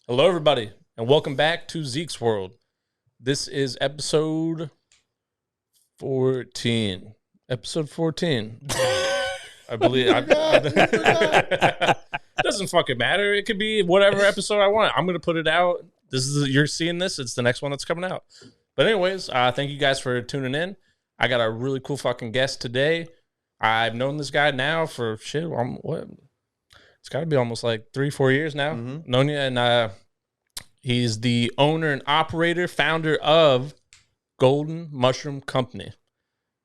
Hello, everybody, and welcome back to Zeke's World. This is episode 14. Episode 14. I believe. It doesn't fucking matter. It could be whatever episode I want. I'm gonna put it out. You're seeing this. It's the next one that's coming out. But anyways, thank you guys for tuning in. I got a really cool fucking guest today. I've known this guy now for what? It's got to be almost like 3-4 years now. Mm-hmm. Known you, and he's the owner and operator, founder of Golden Mushroom Company.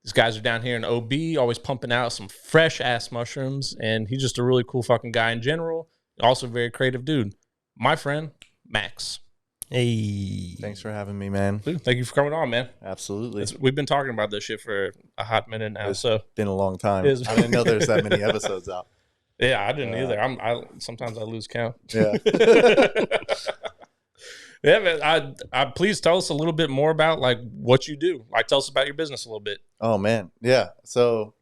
These guys are down here in OB, always pumping out some fresh ass mushrooms, and he's just a really cool fucking guy in general. Also, a very creative dude. My friend Max. Hey, thanks for having me, man. Dude, thank you for coming on, man. Absolutely. We've been talking about this shit for a hot minute now. It's been a long time. I didn't know there's that many episodes out. Yeah, I didn't either. Sometimes I lose count. Yeah. Yeah, man. I please tell us a little bit more about like what you do. Like, tell us about your business a little bit. Oh man, yeah. So,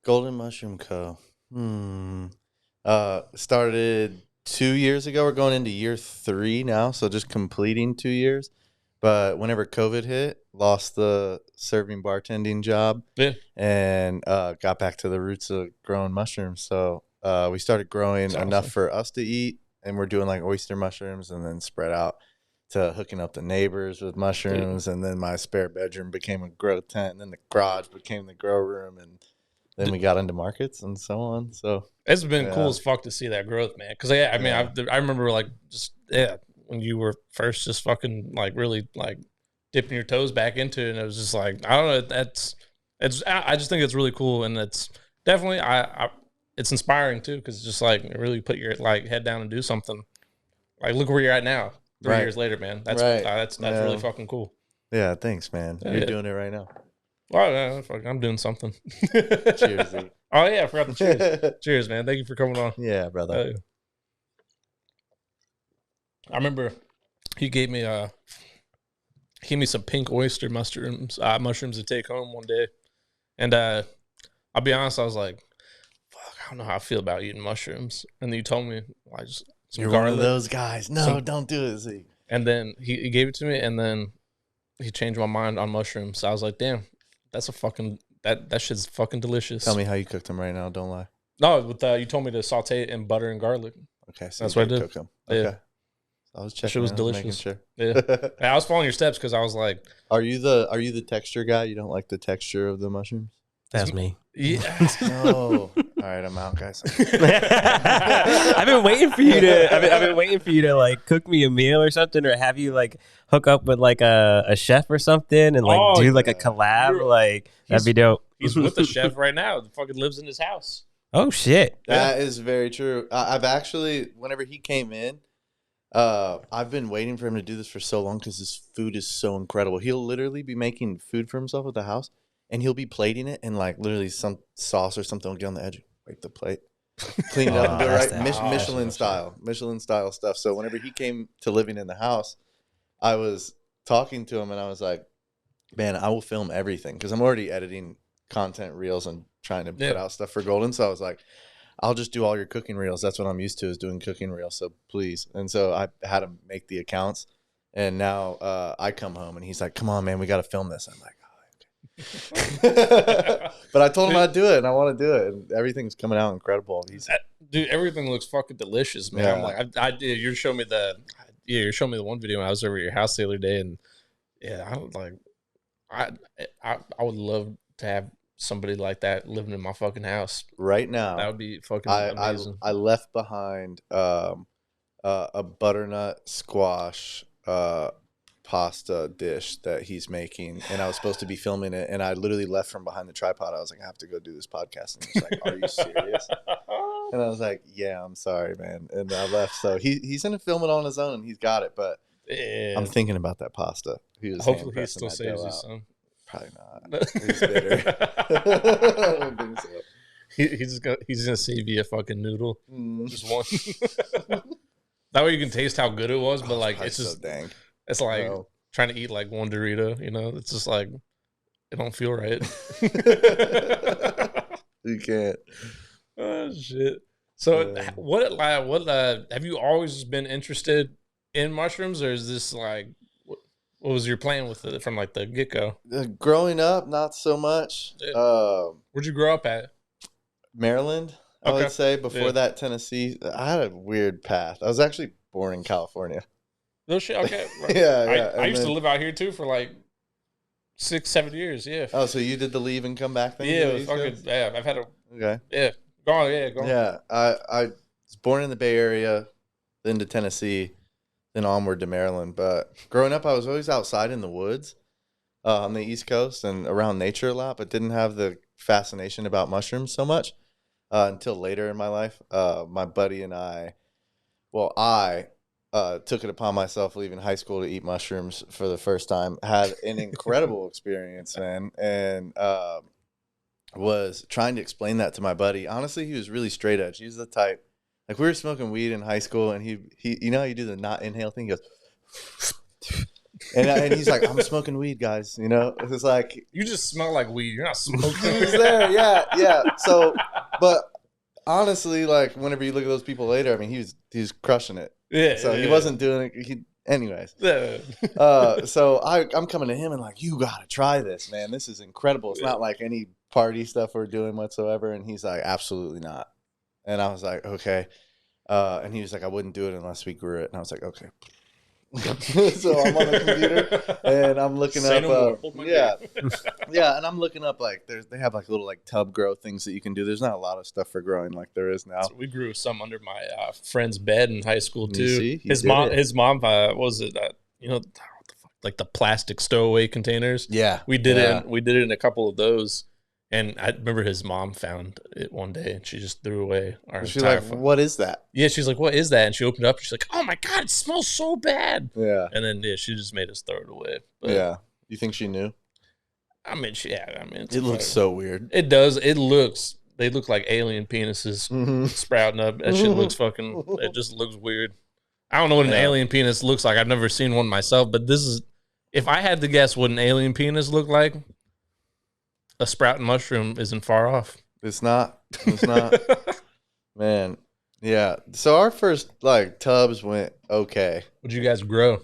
Golden Mushroom Co. Started 2 years ago. We're going into year 3 now, so just completing 2 years. But whenever COVID hit, lost the serving bartending job, and got back to the roots of growing mushrooms. So we started growing enough for us to eat, and we're doing like oyster mushrooms, and then spread out to hooking up the neighbors with mushrooms. And then my spare bedroom became a grow tent, and then the garage became the grow room, and then we got into markets and so on. So it's been cool as fuck to see that growth, man. Because I remember like when you were first just fucking like really like dipping your toes back into it, and it was just like, I don't know, I just think it's really cool, and it's definitely it's inspiring too, because it's just like really put your like head down and do something. Like, look where you're at now, 3 years later, man. That's really fucking cool. Yeah, thanks, man. You're doing it right now. Well, I'm doing something. Cheers, Zeke. Oh yeah, I forgot the cheers. Cheers, man. Thank you for coming on. Yeah, brother. I remember he gave me some pink oyster mushrooms to take home one day, and I'll be honest, I was like, "Fuck, I don't know how I feel about eating mushrooms." And then you told me, "I just You're garlic, one of those guys." No, don't do it, Zeke. And then he gave it to me, and then he changed my mind on mushrooms. So I was like, "Damn, that's that shit's fucking delicious." Tell me how you cooked them right now. Don't lie. No, you told me to saute it in butter and garlic. Okay, so that's what I did. Cook them. Okay. Yeah. I was checking. It was delicious. Sure. Yeah, I was following your steps because I was like, "Are you the texture guy? You don't like the texture of the mushrooms?" That's me. Yeah. No. All right, I'm out, guys. I've been waiting for you to. I've been waiting for you to like cook me a meal or something, or have you like hook up with like a chef or something, and like do like a collab. That'd be dope. He's with the chef right now. The fucking lives in his house. Oh shit. That is very true. I've actually, whenever he came in, I've been waiting for him to do this for so long because his food is so incredible. He'll literally be making food for himself at the house, and he'll be plating it, and like literally some sauce or something will get on the edge, wipe the plate, clean it up, and do it right. Michelin style stuff. So whenever he came to living in the house, I was talking to him, and I was like, man, I will film everything because I'm already editing content reels and trying to put out stuff for Golden. So I was like, I'll just do all your cooking reels. That's what I'm used to, is doing cooking reels. So please. And so I had him make the accounts, and now I come home and he's like, come on, man, we got to film this. I'm like, oh, okay. But I told him I'd do it, and I want to do it, and everything's coming out incredible. Dude, everything looks fucking delicious, man. Yeah. I'm like, I did. You're showing me the one video when I was over at your house the other day, and I would love to have somebody like that living in my fucking house right now. That would be fucking amazing. I left behind a butternut squash pasta dish that he's making, and I was supposed to be filming it, and I literally left from behind the tripod. I was like, I have to go do this podcast, and he's like, are you serious? And I was like, yeah, I'm sorry, man. And I left. So he's gonna film it on his own, and he's got it, but I'm thinking about that pasta. Hopefully he still saves his son. Probably not. He's bitter. I don't think so. He's gonna save you a fucking noodle. Just one. That way you can taste how good it was, but like it's just so dang. It's like trying to eat like one Dorito, you know? It's just like it don't feel right. You can't. Oh shit. So what have you always been interested in mushrooms, or is this like what was your plan with it from like the get go? Growing up, not so much. Where'd you grow up at? Maryland, I Okay. would say. Before Yeah. that, Tennessee. I had a weird path. I was actually born in California. No shit. Okay. Right. Yeah. I used to live out here too for like 6-7 years. Yeah. Oh, so you did the leave and come back thing? Yeah. It was fucking. Yeah. I've had a. Okay. Yeah. Go on. Yeah. Go on. Yeah, I was born in the Bay Area, then to Tennessee, then onward to Maryland. But growing up, I was always outside in the woods on the East Coast and around nature a lot, but didn't have the fascination about mushrooms so much until later in my life. My buddy and I took it upon myself leaving high school to eat mushrooms for the first time. Had an incredible experience, man, and was trying to explain that to my buddy. Honestly, he was really straight edge. He was the type, like we were smoking weed in high school, and he you know how you do the not inhale thing? He goes, and he's like, I'm smoking weed, guys. You know, it was like You just smell like weed. You're not he smoking. was there, yeah. So, but honestly, like whenever you look at those people later, I mean, he was crushing it. Yeah. So he wasn't doing it. Anyways. Yeah. So I'm coming to him and like, you gotta try this, man. This is incredible. It's not like any party stuff we're doing whatsoever. And he's like, absolutely not. And I was like, okay. And he was like, I wouldn't do it unless we grew it. And I was like, okay. So I'm on the computer and I'm looking Say up. no more. Hold my Yeah, and I'm looking up like they have like little like tub grow things that you can do. There's not a lot of stuff for growing like there is now. So we grew some under my friend's bed in high school too. You see? You His did mom, it. what was it? You know, what the fuck, like the plastic stowaway containers. Yeah, We did yeah. it. We did it in a couple of those. And I remember his mom found it one day, and she just threw away our She's entire. like, what is that? Yeah, she's like, "What is that?" And she opened it up. And she's like, "Oh my god, it smells so bad." Yeah, And then she just made us throw it away. But, yeah. You think she knew? I mean, it's It looks so weird. It does. It looks. They look like alien penises Mm-hmm. sprouting up. That shit looks fucking. It just looks weird. I don't know what an alien penis looks like. I've never seen one myself, but this is. If I had to guess what an alien penis looked like, a sprouting mushroom isn't far off. It's not. It's not. Man. Yeah. So our first like tubs went okay. What'd you guys grow?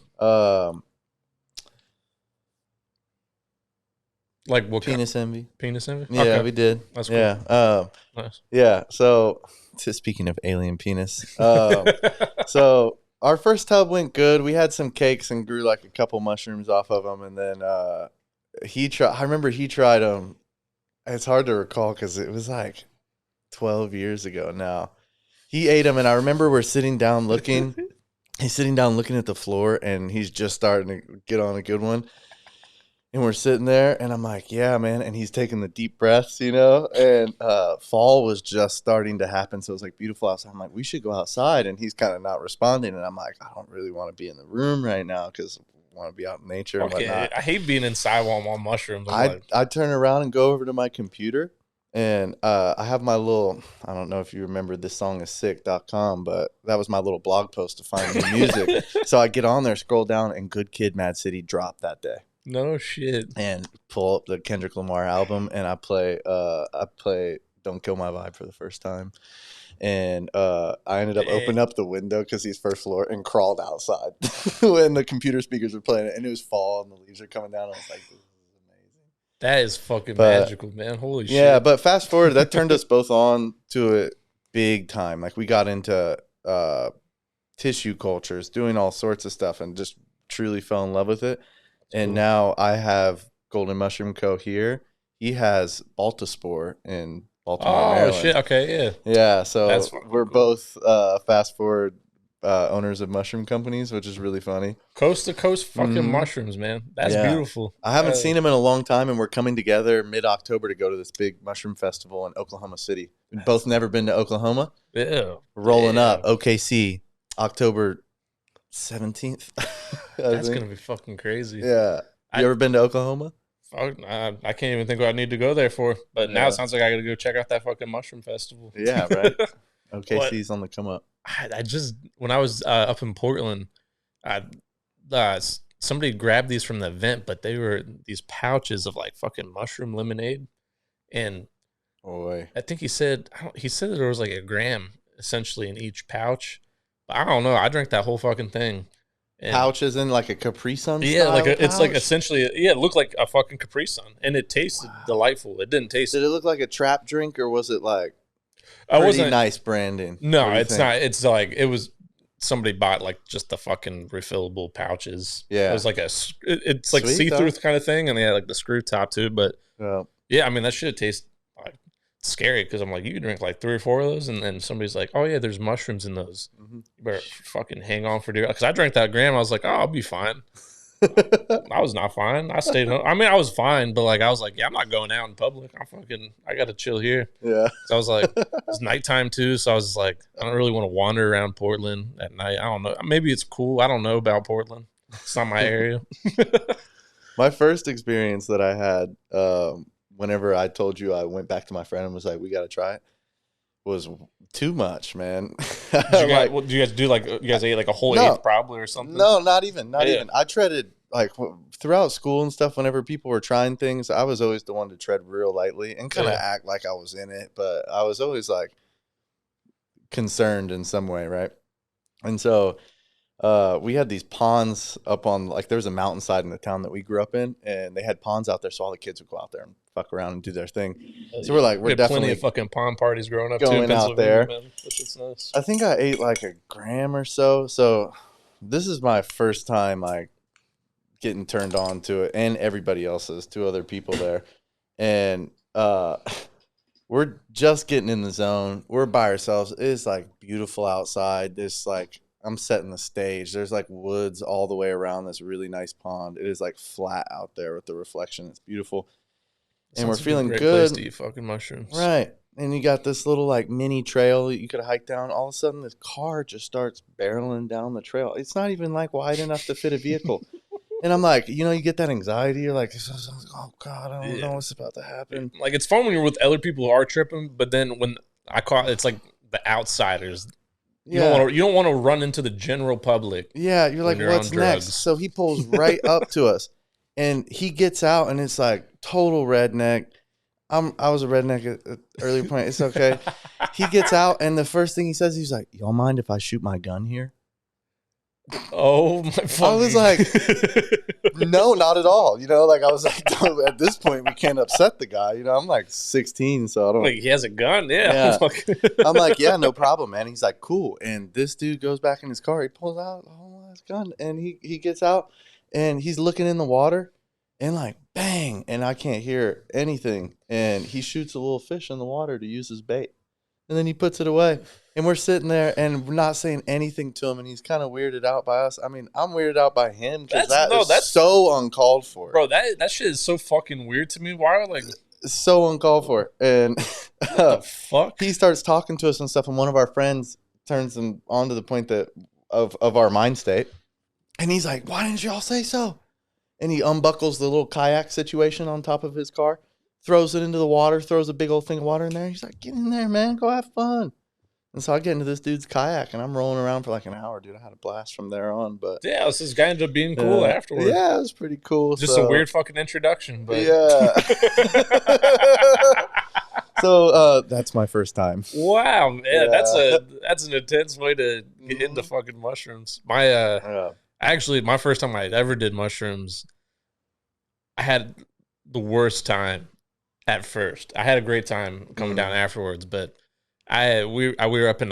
Like what Penis envy. Penis envy? Yeah, Okay. we did. That's cool. Yeah. Nice. Yeah. So speaking of alien penis, so our first tub went good. We had some cakes and grew like a couple mushrooms off of them, and then I remember he tried them. It's hard to recall because it was like 12 years ago now. He ate them, and I remember we're sitting down looking. He's sitting down looking at the floor, and he's just starting to get on a good one. And we're sitting there, and I'm like, yeah, man. And he's taking the deep breaths, you know. And fall was just starting to happen, so it was like beautiful outside. I'm like, we should go outside. And he's kind of not responding. And I'm like, I don't really want to be in the room right now because I want to be out in nature and whatnot. I hate being inside while I'm on mushrooms. I turn around and go over to my computer, and I have my little, I don't know if you remember this song is sick.com, but that was my little blog post to find new music. So I get on there, scroll down, and Good Kid, Mad City dropped that day. No shit. And pull up the Kendrick Lamar album, and I play Don't Kill My Vibe for the first time. And I ended up opening up the window because he's first floor and crawled outside when the computer speakers were playing it, and it was fall and the leaves are coming down. I was like, this is amazing. That is fucking magical, man. Holy shit. Yeah, but fast forward, that turned us both on to it big time. Like we got into tissue cultures, doing all sorts of stuff, and just truly fell in love with it. And now I have Golden Mushroom Co. here. He has Baltaspore in Baltimore, Maryland. Shit. Okay, yeah. Yeah, so That's we're cool. both fast forward owners of mushroom companies, which is really funny. Coast to coast fucking mushrooms, man. That's beautiful. I haven't seen him in a long time, and we're coming together mid-October to go to this big mushroom festival in Oklahoma City. We've both never been to Oklahoma. Yeah. Rolling up, OKC, October 17th. That's going to be fucking crazy. Yeah. You ever been to Oklahoma? Fuck, I can't even think what I need to go there for. But now it sounds like I got to go check out that fucking mushroom festival. Yeah, right. OKC's on the come up. I just, when I was up in Portland, somebody grabbed these from the event, but they were these pouches of like fucking mushroom lemonade. And I think he said that there was like a gram essentially in each pouch. But I don't know. I drank that whole fucking thing. pouches in like a Capri Sun. Yeah, style it's like pouch? essentially it looked like a fucking Capri Sun, and it tasted delightful. It didn't taste. Did it look like a trap drink, or was it like I pretty wasn't nice branding? No, What do you it's think? not. It's like it was somebody bought like just the fucking refillable pouches. Yeah. It was like it's like Sweet, see-through though. kind of thing, and they had like the screw top too. But Well, yeah, I mean that shit tastes like scary because I'm like, you can drink like 3 or 4 of those, and then somebody's like, oh yeah, there's mushrooms in those. mhm. You better fucking hang on for dear. Because I drank that gram, I was like, oh, I'll be fine. I was not fine. I stayed home. I mean, I was fine, but like I was like, yeah, I'm not going out in public. I got to chill here. Yeah. So I was like, it's nighttime too. So I was like, I don't really want to wander around Portland at night. I don't know. Maybe it's cool. I don't know about Portland. It's not my area. My first experience that I had, whenever I told you I went back to my friend and was like, "We got to try it," was too much, man. Did you guys, what, do you guys do like you guys ate like a whole No. eighth probably or something? No, not even. Not Yeah. even. I treaded like throughout school and stuff. Whenever people were trying things, I was always the one to tread real lightly and kind of Yeah. act like I was in it, but I was always like concerned in some way, right? And so we had these ponds up on, like, there was a mountainside in the town that we grew up in, and they had ponds out there, so all the kids would go out there and fuck around and do their thing. So we're like, We we're had plenty definitely of fucking pond parties growing up too. going in out Pennsylvania, there. man. That shit's nice. I think I ate like a gram or so. So this is my first time like getting turned on to it, and everybody else's, 2 other people there. And we're just getting in the zone. We're by ourselves. It's like beautiful outside. This like, I'm setting the stage. There's like woods all the way around this really nice pond. It is like flat out there with the reflection. It's beautiful. And we're Sounds like a feeling great good. place to eat fucking mushrooms. Right. And you got this little like mini trail that you could hike down. All of a sudden, this car just starts barreling down the trail. It's not even like wide enough to fit a vehicle. And I'm like, you get that anxiety. You're like, oh God, I don't know what's about to happen. Like it's fun when you're with other people who are tripping, but then when I caught, it's like the outsiders. You don't want to run into the general public. Yeah, you're like, you're what's on next? drugs. So he pulls right up to us, and he gets out, and it's like total redneck. I was a redneck at an earlier point. It's okay. He gets out, and the first thing he says, he's like, "Y'all mind if I shoot my gun here?" Oh my! I was like, no, not at all. Like I was like, no, at this point, we can't upset the guy. I'm like 16, so I don't. Like he has a gun, Yeah. yeah. I'm like, yeah, no problem, man. He's like, cool. And this dude goes back in his car. He pulls out his gun, and he gets out, and he's looking in the water, and like, bang, and I can't hear anything. And he shoots a little fish in the water to use as bait, and then he puts it away. And we're sitting there, and we're not saying anything to him, and he's kind of weirded out by us. I mean, I'm weirded out by him because that's so uncalled for. Bro, that shit is so fucking weird to me. Why are like It's so uncalled for. And what the fuck? he starts talking to us and stuff, and one of our friends turns him on to the point that of our mind state, and he's like, "Why didn't y'all say so?" And he unbuckles the little kayak situation on top of his car, throws it into the water, throws a big old thing of water in there. He's like, "Get in there, man. Go have fun." And so I get into this dude's kayak, and I'm rolling around for like an hour, dude. I had a blast from there on, but Yeah, this guy ended up being cool afterwards. yeah, it was pretty cool. Just a weird fucking introduction, but yeah. So that's my first time. Wow, man, Yeah. that's an intense way to get into fucking mushrooms. My actually, my first time I ever did mushrooms, I had the worst time at first. I had a great time coming down afterwards, but we were up in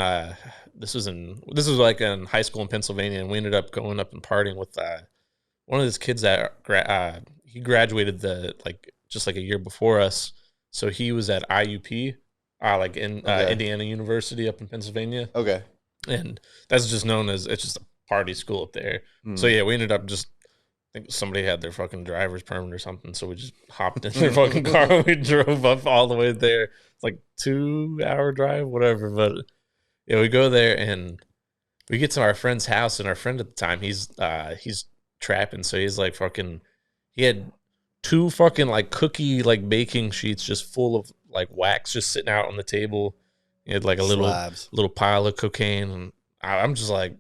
this was like in high school in Pennsylvania, and we ended up going up and partying with one of those kids that he graduated just like a year before us, so he was at IUP, Indiana University up in Pennsylvania. Okay. And that's just known as, it's just a party school up there. So yeah, we ended up just, I think somebody had their fucking driver's permit or something, so we just hopped in their fucking car and we drove up all the way there. It's like 2-hour drive, whatever. But yeah, we go there and we get to our friend's house, and our friend at the time, he's trapping, so he's like fucking, he had 2 fucking like cookie like baking sheets just full of like wax just sitting out on the table. He had like a little pile of cocaine, and I'm just like,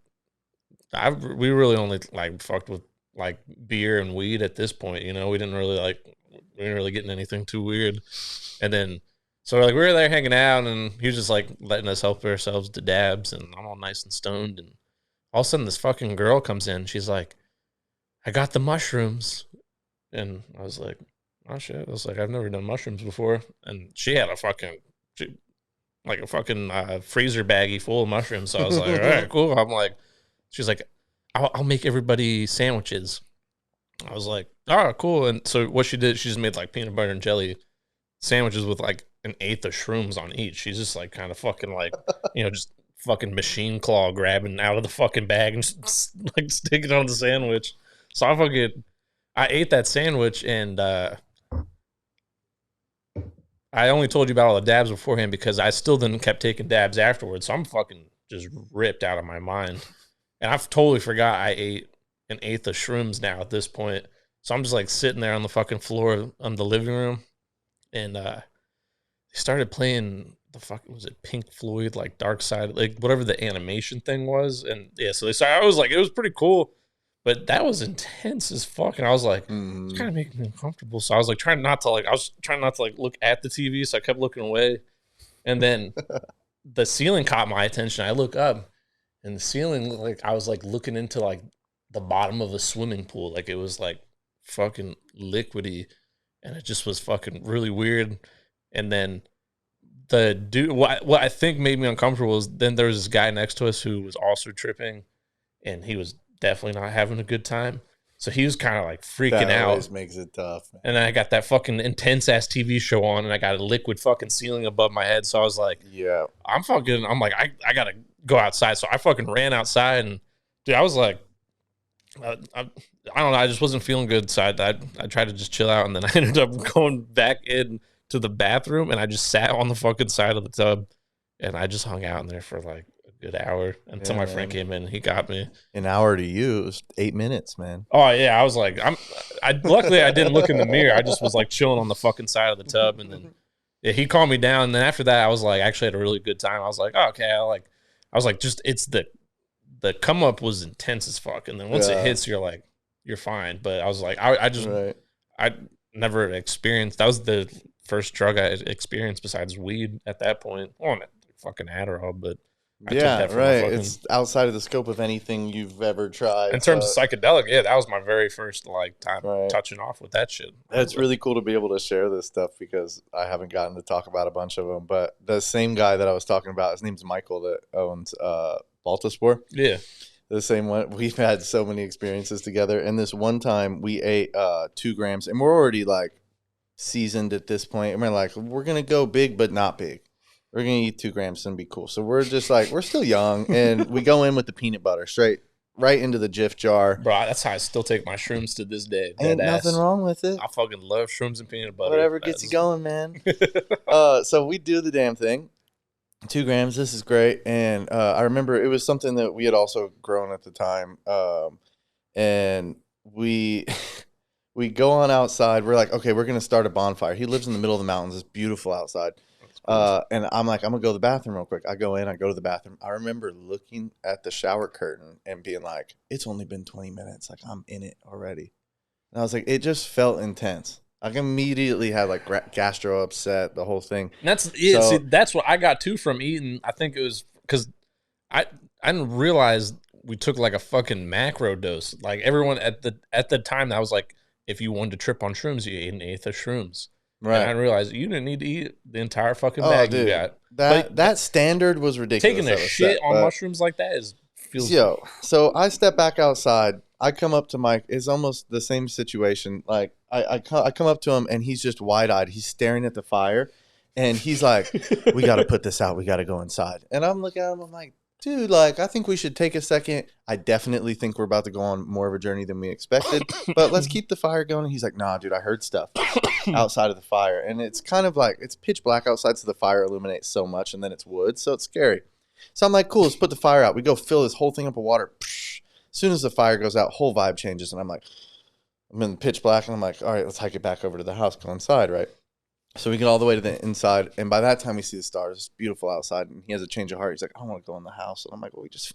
we really only like fucked with like beer and weed at this point, we didn't really getting anything too weird. And then so like we were there hanging out, and he was just like letting us help ourselves to dabs, and I'm all nice and stoned, and all of a sudden this fucking girl comes in. She's like, I got the mushrooms. And I was like, oh shit. I was like, I've never done mushrooms before. And she had a fucking freezer baggie full of mushrooms. So I was like, all right, cool. I'm like, she's like, I'll make everybody sandwiches. I was like, oh, cool. And so what she did, she just made like peanut butter and jelly sandwiches with like an eighth of shrooms on each. She's just like kind of fucking like, just fucking machine claw grabbing out of the fucking bag and just like sticking on the sandwich. So I ate that sandwich, and I only told you about all the dabs beforehand because I still then kept taking dabs afterwards. So I'm fucking just ripped out of my mind. And I've totally forgot I ate an eighth of shrooms now at this point. So I'm just like sitting there on the fucking floor of the living room, and they started playing was it Pink Floyd, like Dark Side, like whatever the animation thing was. And yeah, so I was like, it was pretty cool, but that was intense as fuck. And I was like, it's kind of making me uncomfortable. So I was like trying not to look at the TV. So I kept looking away. And then the ceiling caught my attention. I look up, and the ceiling, like I was like looking into like the bottom of a swimming pool. Like it was like fucking liquidy, and it just was fucking really weird. And then the dude, what I think made me uncomfortable is then there was this guy next to us who was also tripping, and he was definitely not having a good time. So he was kind of like freaking out. Always makes it tough, man. And then I got that fucking intense ass TV show on, and I got a liquid fucking ceiling above my head. So I was like, yeah, I'm like, I gotta go outside. So I fucking ran outside, and dude, I was like, I don't know, I just wasn't feeling good. So I tried to just chill out, and then I ended up going back in to the bathroom, and I just sat on the fucking side of the tub, and I just hung out in there for like a good hour until my friend came in and he got me. An hour to you, it was 8 minutes, man. Oh yeah, I was like, luckily I didn't look in the mirror. I just was like chilling on the fucking side of the tub, and then he calmed me down. And then after that, I was like, actually had a really good time. I was like, oh, okay, I was like, just it's the come up was intense as fuck, and then once it hits, you're like, you're fine. But I was like, I never experienced. That was the first drug I experienced besides weed at that point. Oh, fucking Adderall, but I took that for it's outside of the scope of anything you've ever tried. In terms of psychedelic, yeah, that was my very first like time touching off with that shit. It's really cool to be able to share this stuff because I haven't gotten to talk about a bunch of them. But the same guy that I was talking about, his name's Michael, that owns Baltaspor. Yeah. The same one. We've had so many experiences together. And this one time we ate 2 grams, and we're already like seasoned at this point. And we're like, we're going to go big, but not big. We're going to eat 2 grams and be cool. So we're just like, we're still young. And we go in with the peanut butter straight right into the Jif jar. Bro, that's how I still take my shrooms to this day. Ain't nothing wrong with it. I fucking love shrooms and peanut butter. Whatever gets you going, man. So we do the damn thing. 2 grams. This is great. And I remember it was something that we had also grown at the time. And we go on outside. We're like, okay, we're going to start a bonfire. He lives in the middle of the mountains. It's beautiful outside. And I'm like, I'm going to go to the bathroom real quick. I go to the bathroom. I remember looking at the shower curtain and being like, it's only been 20 minutes. Like, I'm in it already. And I was like, it just felt intense. I immediately had like gastro upset, the whole thing. And that's what I got too from eating. I think it was because I didn't realize we took like a fucking macro dose. Like everyone at the time, that was like, if you wanted to trip on shrooms, you ate an eighth of shrooms. Right. And I realized you didn't need to eat the entire fucking bag you got. That standard was ridiculous. Taking a shit on mushrooms like that feels. So I step back outside. I come up to Mike. It's almost the same situation. Like I come up to him and he's just wide eyed. He's staring at the fire, and he's like, "We got to put this out. We got to go inside." And I'm looking at him. I'm like, "Dude, like I think we should take a second. I definitely think we're about to go on more of a journey than we expected, but let's keep the fire going." And he's like, "Nah, dude, I heard stuff outside of the fire, and it's kind of like it's pitch black outside, so the fire illuminates so much, and then it's wood, so it's scary." So I'm like, "Cool, let's put the fire out." We go fill this whole thing up with water. As soon as the fire goes out, whole vibe changes, and I'm like, I'm in pitch black, and I'm like, all right, let's hike it back over to the house, go inside, right? So we get all the way to the inside, and by that time we see the stars. It's beautiful outside, and he has a change of heart. He's like, I don't want to go in the house. And I'm like, well, we just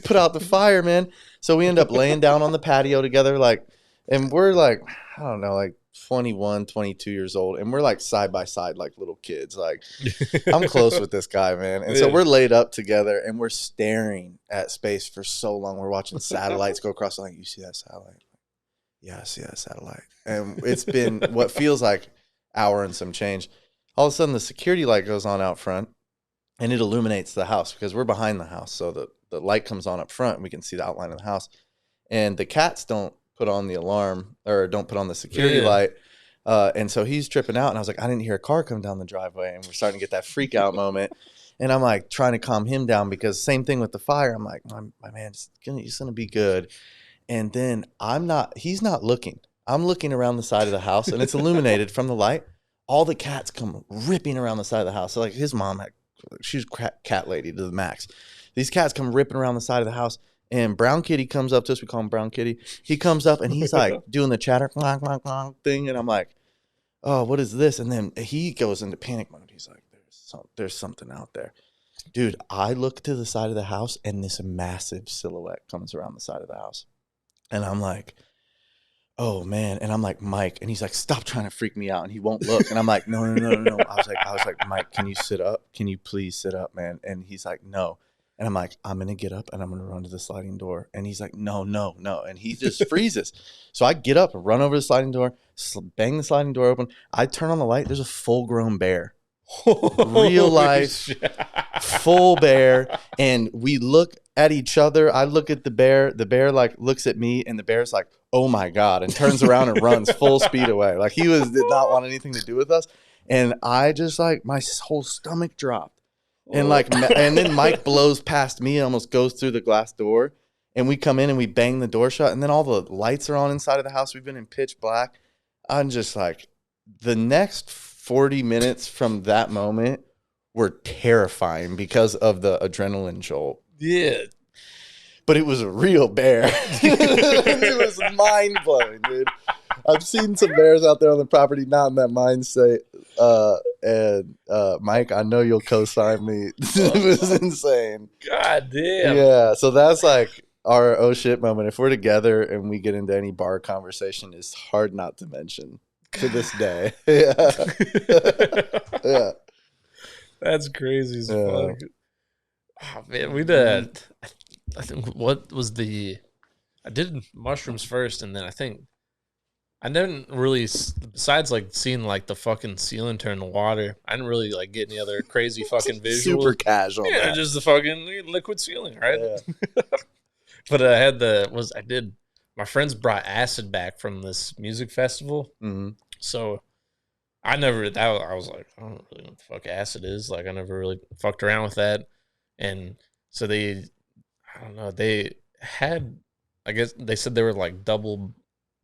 put out the fire, man. So we end up laying down on the patio together, like And we're like, I don't know, like 21, 22 years old. And we're like side by side, like little kids. Like, I'm close with this guy, man. And so we're laid up together and we're staring at space for so long. We're watching satellites go across. Like, you see that satellite? Yeah, I see that satellite. And it's been what feels like hour and some change. All of a sudden, the security light goes on out front and it illuminates the house because we're behind the house. So the light comes on up front and we can see the outline of the house. And the cats don't put on the alarm or don't put on the security light. And so he's tripping out. And I was like, I didn't hear a car come down the driveway. And we're starting to get that freak out moment. And I'm like trying to calm him down because same thing with the fire. I'm like, my man, he's going to be good. And then he's not looking. I'm looking around the side of the house and it's illuminated from the light. All the cats come ripping around the side of the house. So like his mom, she's cat lady to the max. These cats come ripping around the side of the house. And Brown Kitty comes up to us. We call him Brown Kitty. He comes up and he's like doing the chatter thing. And I'm like, oh, what is this? And then he goes into panic mode. He's like, there's something out there. Dude, I look to the side of the house and this massive silhouette comes around the side of the house. And I'm like, oh, man. And I'm like, Mike. And he's like, stop trying to freak me out. And he won't look. And I'm like, no. I was like, Mike, can you sit up? Can you please sit up, man? And he's like, no. And I'm like, I'm going to get up and I'm going to run to the sliding door. And he's like, no. And he just freezes. So I get up, run over the sliding door, bang the sliding door open. I turn on the light. There's a full-grown bear. Real life, full bear. And we look at each other. I look at the bear. The bear like looks at me and the bear's like, oh my God, and turns around and runs full speed away. Like did not want anything to do with us. And I just like, my whole stomach dropped. And like, and then Mike blows past me and almost goes through the glass door. And we come in and we bang the door shut. And then all the lights are on inside of the house. We've been in pitch black. I'm just like, the next 40 minutes from that moment were terrifying because of the adrenaline jolt. Yeah. But it was a real bear. It was mind-blowing, dude. I've seen some bears out there on the property, not in that mindset. And Mike, I know you'll co-sign me. It was insane. God damn. Yeah, so that's like our oh shit moment. If we're together and we get into any bar conversation, it's hard not to mention to this day. Yeah. That's crazy as fuck. Oh, man, we did. I think what was I did mushrooms first, and then I didn't really, besides like seeing like the fucking ceiling turn to water, I didn't really like get any other crazy fucking visuals. Super casual. Yeah, just the fucking liquid ceiling, right? Yeah. But I did. My friends brought acid back from this music festival, so I was like, I don't really know what the fuck acid is. Like, I never really fucked around with that, and so I don't know. They had, I guess they said they were like double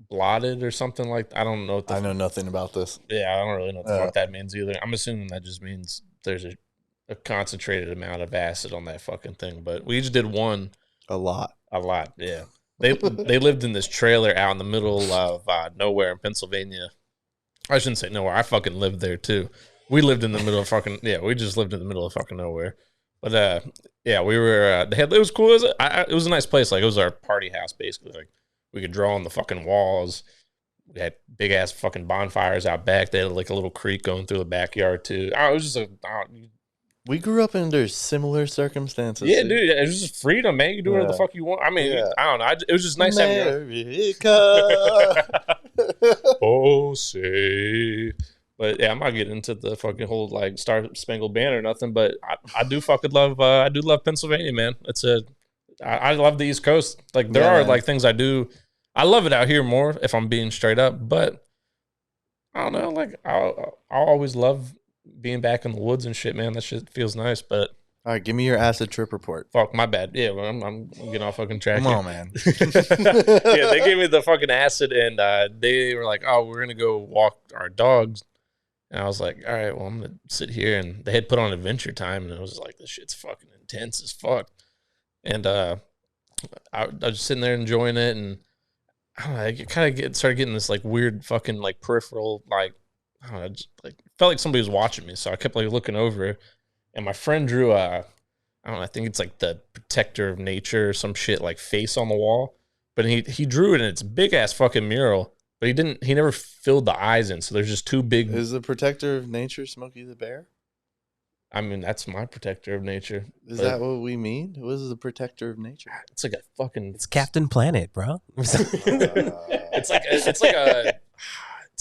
blotted or something like that. I don't know. I know nothing about this. Yeah, I don't really know what the fuck that means either. I'm assuming that just means there's a concentrated amount of acid on that fucking thing. But we just did one. A lot, yeah. They lived in this trailer out in the middle of nowhere in Pennsylvania. I shouldn't say nowhere. I fucking lived there too. We lived in the middle of fucking, we just lived in the middle of fucking nowhere. But yeah, we were. It was cool. It was a nice place. Like, it was our party house basically. Like, we could draw on the fucking walls. We had big ass fucking bonfires out back. They had like a little creek going through the backyard too. It was just we grew up under similar circumstances. Yeah, dude. It was just freedom, man. You can do whatever the fuck you want. I mean, I don't know. It was just nice America. Oh, say. But yeah, I'm not getting into the fucking whole like Star Spangled Banner or nothing. But I do fucking love. I do love Pennsylvania, man. I love the East Coast. Like, there are like things I do. I love it out here more, if I'm being straight up. But I don't know. Like, I'll always love being back in the woods and shit, man. That shit feels nice. But all right, give me your acid trip report. Fuck, my bad. Yeah, well, I'm getting off fucking track. Come on, man. Yeah, they gave me the fucking acid, and they were like, "Oh, we're gonna go walk our dogs." And I was like, all right, well, I'm going to sit here. And they had put on Adventure Time, and it was like, this shit's fucking intense as fuck. And I was sitting there enjoying it, and I don't know, I kind of started getting this like weird fucking like peripheral, like, I don't know, just, like, felt like somebody was watching me. So I kept like looking over, and my friend drew I don't know, I think it's like the protector of nature or some shit, like face on the wall. but he drew it in its big ass fucking mural, but he never filled the eyes in, so there's just two big. Is the protector of nature Smokey the Bear? I mean, that's my protector of nature. Is that what we mean? What is the protector of nature? It's like a fucking. It's Captain Planet, bro. It's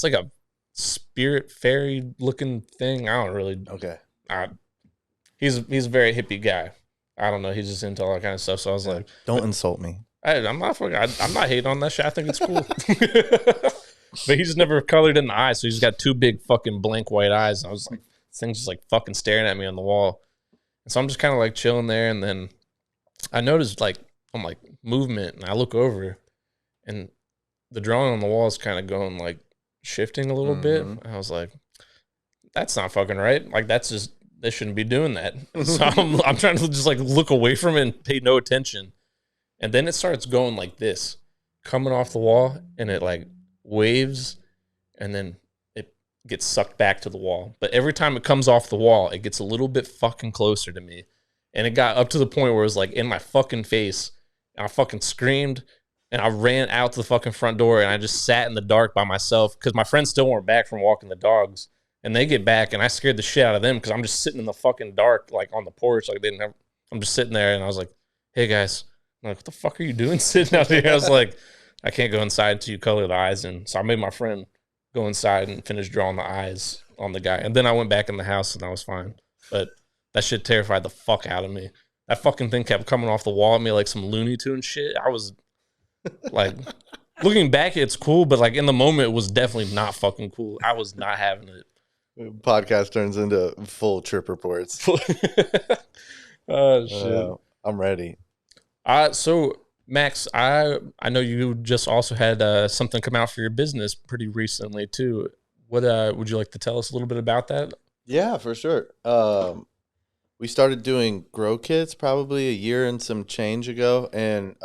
like a spirit fairy looking thing. I don't really. Okay. He's a very hippie guy. I don't know. He's just into all that kind of stuff. So I was like, don't insult me. I'm not hating on that shit. I think it's cool. But he just never colored in the eyes, so he's got two big fucking blank white eyes. And I was like, this thing's just like fucking staring at me on the wall. And so I'm just kind of like chilling there, and then I noticed like I'm like movement, and I look over, and the drawing on the wall is kind of going like shifting a little bit. And I was like, that's not fucking right. Like they shouldn't be doing that. So I'm trying to just like look away from it and pay no attention. And then it starts going like this, coming off the wall, and it like waves, and then it gets sucked back to the wall. But every time it comes off the wall, it gets a little bit fucking closer to me. And it got up to the point where it was like in my fucking face. And I fucking screamed, and I ran out to the fucking front door, and I just sat in the dark by myself because my friends still weren't back from walking the dogs. And they get back, and I scared the shit out of them because I'm just sitting in the fucking dark, like on the porch. Like I'm just sitting there, and I was like, hey guys. I'm like, what the fuck are you doing sitting out here? I was like, I can't go inside until you color the eyes in. So I made my friend go inside and finish drawing the eyes on the guy. And then I went back in the house, and I was fine. But that shit terrified the fuck out of me. That fucking thing kept coming off the wall at me like some Looney Tunes shit. I was like, looking back, it's cool. But like in the moment, it was definitely not fucking cool. I was not having it. Podcast turns into full trip reports. Oh, shit. I'm ready. So Max, I know you just also had something come out for your business pretty recently too. What would you like to tell us a little bit about that? Yeah, for sure. We started doing grow kits probably a year and some change ago, and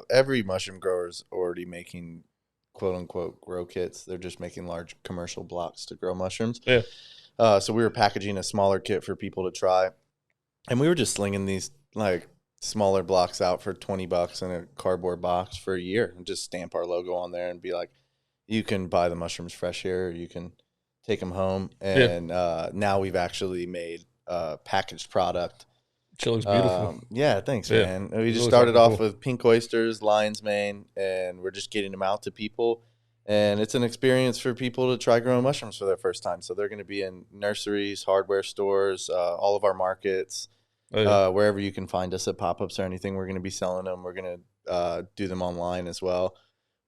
every mushroom grower is already making quote unquote grow kits. They're just making large commercial blocks to grow mushrooms. Yeah. So we were packaging a smaller kit for people to try, and we were just slinging these like smaller blocks out for $20 in a cardboard box for a year, and just stamp our logo on there and be like, you can buy the mushrooms fresh here, or you can take them home. And now we've actually made a packaged product. It looks beautiful. Yeah, thanks, man. We just started off with pink oysters, lion's mane, and we're just getting them out to people. And it's an experience for people to try growing mushrooms for their first time. So they're going to be in nurseries, hardware stores, all of our markets. Wherever you can find us at pop-ups or anything, we're going to be selling them. We're going to do them online as well.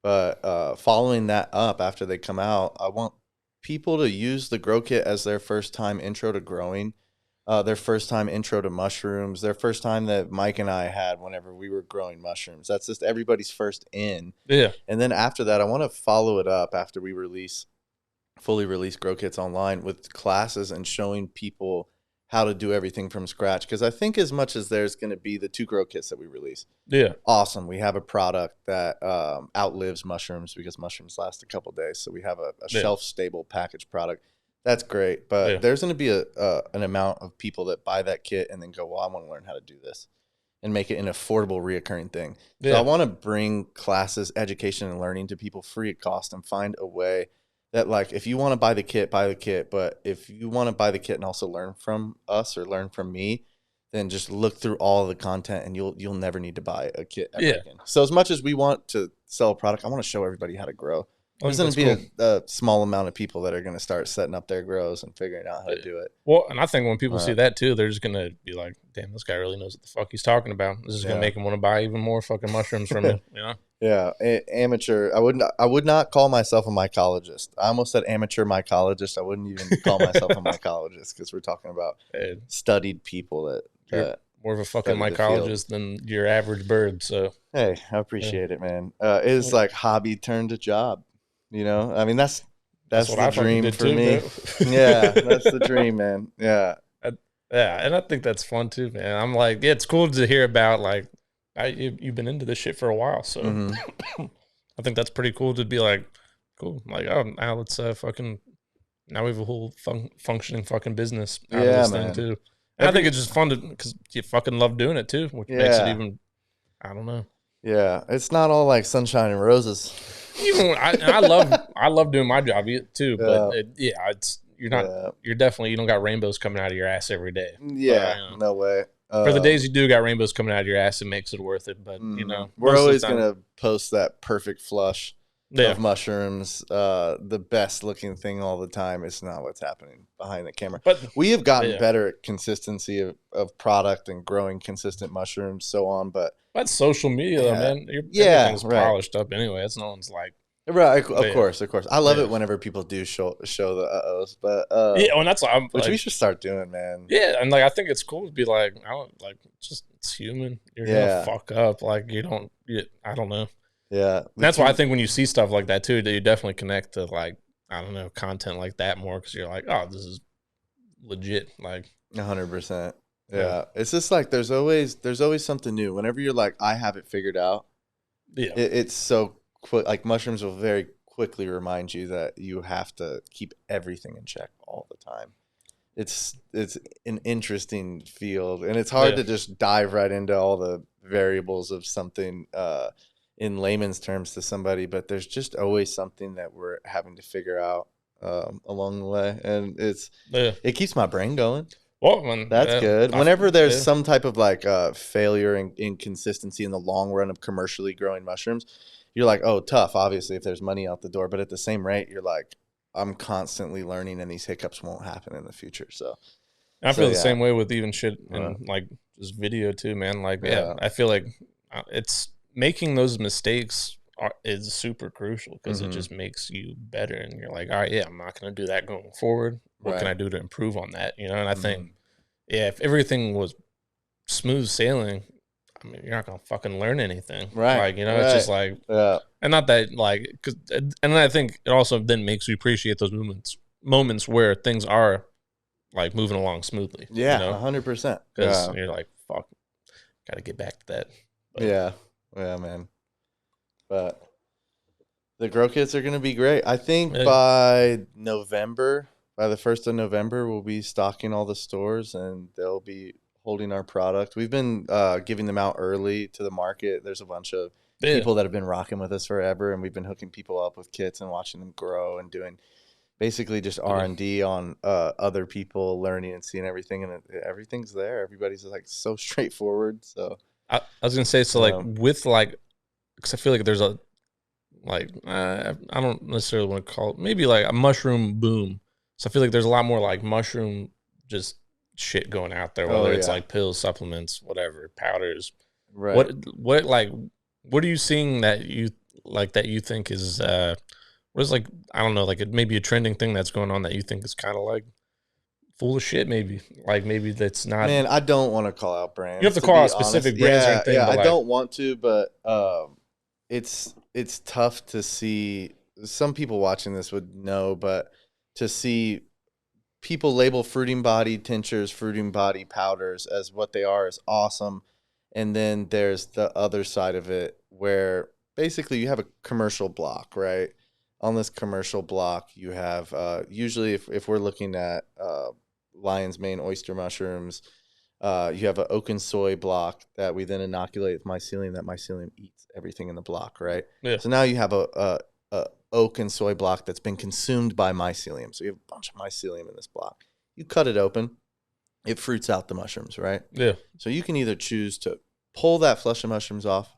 But following that up after they come out, I want people to use the grow kit as their first time intro to growing, their first time intro to mushrooms, their first time that Mike and I had whenever we were growing mushrooms. That's just everybody's first in. Yeah. And then after that, I want to follow it up after we fully release grow kits online with classes and showing people how to do everything from scratch. Because I think as much as there's going to be the 2 grow kits that we release, awesome. We have a product that outlives mushrooms because mushrooms last a couple days. So we have a shelf-stable packaged product. That's great. But there's going to be an amount of people that buy that kit and then go, well, I want to learn how to do this and make it an affordable, reoccurring thing. So I want to bring classes, education, and learning to people free of cost and find a way that, like, if you want to buy the kit, buy the kit. But if you want to buy the kit and also learn from us or learn from me, then just look through all the content and you'll never need to buy a kit ever again. So as much as we want to sell a product, I want to show everybody how to grow. There's going to be a small amount of people that are going to start setting up their grows and figuring out how to do it. Well, and I think when people see that too, they're just going to be like, damn, this guy really knows what the fuck he's talking about. This is going to make him want to buy even more fucking mushrooms from you, you know? Yeah, amateur. I would not call myself a mycologist. I almost said amateur mycologist. I wouldn't even call myself a mycologist because we're talking about studied people that more of a fucking mycologist than your average bird. So hey, I appreciate it, man. It is like hobby turned to job. You know, I mean that's the dream for me. Yeah, that's the dream, man. Yeah, and I think that's fun too, man. I'm like, it's cool to hear about like. You've been into this shit for a while, so I think that's pretty cool to be like, cool. Like, oh, now let's fucking now we have a whole functioning fucking business out of this thing too. And I think it's just fun because you fucking love doing it too, which makes it even. I don't know. Yeah, it's not all like sunshine and roses. Even when I love doing my job too, but it's you're definitely you don't got rainbows coming out of your ass every day. Yeah, But, no way. for the days you do got rainbows coming out of your ass, it makes it worth it. But we're always gonna post that perfect flush Yeah. of mushrooms, the best looking thing all the time. It's not what's happening behind the camera. But we have gotten better at consistency of product and growing consistent mushrooms, so on. But that's social media, though, man. Everything's polished up anyway. It's no one's like. Right, of course. I love it whenever people do show the uh-ohs, but and that's which we should start doing, man. Yeah, and like I think it's cool to be like, it's human. You're gonna fuck up, like I don't know. Yeah, that's why I think when you see stuff like that too, that you definitely connect to like I don't know content like that more because you're like, oh, this is legit, like 100%. Yeah, it's just like there's always something new. Whenever you're like, I have it figured out. Yeah, it's so. Like mushrooms will very quickly remind you that you have to keep everything in check all the time. It's an interesting field, and it's hard to just dive right into all the variables of something in layman's terms to somebody, but there's just always something that we're having to figure out along the way, and it keeps my brain going. Well, that's good. Whenever there's some type of like failure and inconsistency in the long run of commercially growing mushrooms, you're like, oh, tough, obviously, if there's money out the door. But at the same rate, you're like, I'm constantly learning, and these hiccups won't happen in the future. So I feel the same way with even shit in like just video too, man. Like, I feel like it's making those mistakes is super crucial because it just makes you better. And you're like, all right, I'm not going to do that going forward. What can I do to improve on that? You know, and I think, if everything was smooth sailing, I mean, you're not gonna fucking learn anything, right? Like, it's just like, and not that like, and I think it also then makes you appreciate those moments where things are like moving along smoothly. Yeah, 100%. Because you're like, fuck, got to get back to that. But, yeah, man. But the grow kits are gonna be great. I think by November, by the 1st of November, we'll be stocking all the stores, and they'll be holding our product. We've been giving them out early to the market. There's a bunch of people that have been rocking with us forever, and we've been hooking people up with kits and watching them grow and doing basically just R&D on other people learning and seeing everything, and everything's there. Everybody's like so straightforward. So I was gonna say, so like with like, because I feel like there's a like I don't necessarily want to call it maybe like a mushroom boom. So I feel like there's a lot more like mushroom just shit going out there, whether it's like pills, supplements, whatever, powders. Right. What are you seeing that you like that you think is what is like, I don't know, like it maybe a trending thing that's going on that you think is kind of like full of shit, maybe like maybe that's not. Man, I don't want to call out brands. You have to call out specific brands or anything. Yeah, I don't want to, but it's tough to see. Some people watching this would know, but to see people label fruiting body tinctures, fruiting body powders as what they are is awesome. And then there's the other side of it where basically you have a commercial block, right? On this commercial block, you have usually if we're looking at lion's mane oyster mushrooms, you have an oak and soy block that we then inoculate with mycelium. That mycelium eats everything in the block, right? Yeah. So now you have a oak and soy block that's been consumed by mycelium. So you have a bunch of mycelium in this block. You cut it open, it fruits out the mushrooms, right? Yeah. So you can either choose to pull that flush of mushrooms off,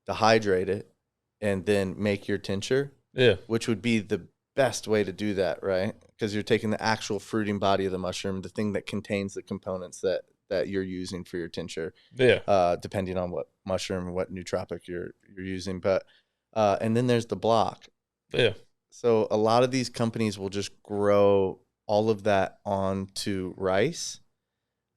dehydrate it, and then make your tincture. Yeah. Which would be the best way to do that, right? Because you're taking the actual fruiting body of the mushroom, the thing that contains the components that you're using for your tincture. Yeah. Depending on what mushroom, what nootropic you're using. But and then there's the block. Yeah. So a lot of these companies will just grow all of that onto rice.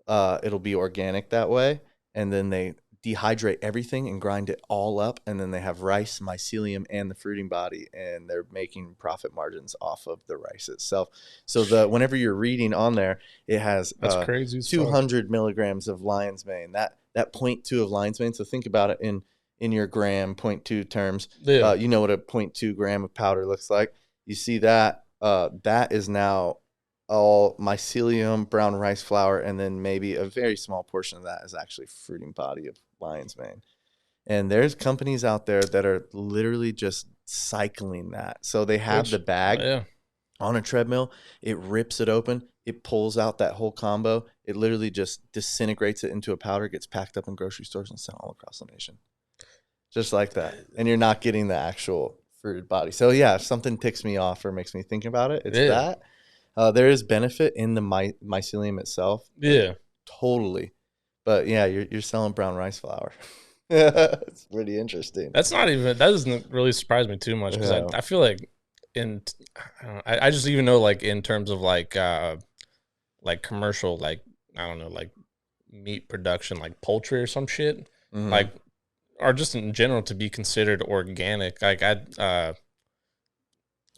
It'll be organic that way. And then they dehydrate everything and grind it all up. And then they have rice, mycelium, and the fruiting body. And they're making profit margins off of the rice itself. So whenever you're reading on there, it has that's crazy 200 milligrams of lion's mane. That 0.2 of lion's mane. So think about it in your gram 0.2 terms. Yeah. You know what a 0.2 gram of powder looks like. You see that that is now all mycelium, brown rice flour, and then maybe a very small portion of that is actually fruiting body of lion's mane. And there's companies out there that are literally just cycling that. So they have the bag on a treadmill. It rips it open. It pulls out that whole combo. It literally just disintegrates it into a powder, gets packed up in grocery stores and sent all across the nation. Just like that. And you're not getting the actual fruited body. So yeah, if something ticks me off or makes me think about it, it's that. There is benefit in the mycelium itself. Yeah. Totally. But yeah, you're selling brown rice flour. It's pretty interesting. That doesn't really surprise me too much because I feel like I just even know like in terms of like commercial, like, I don't know, like meat production, like poultry or some shit, like, or just in general to be considered organic, like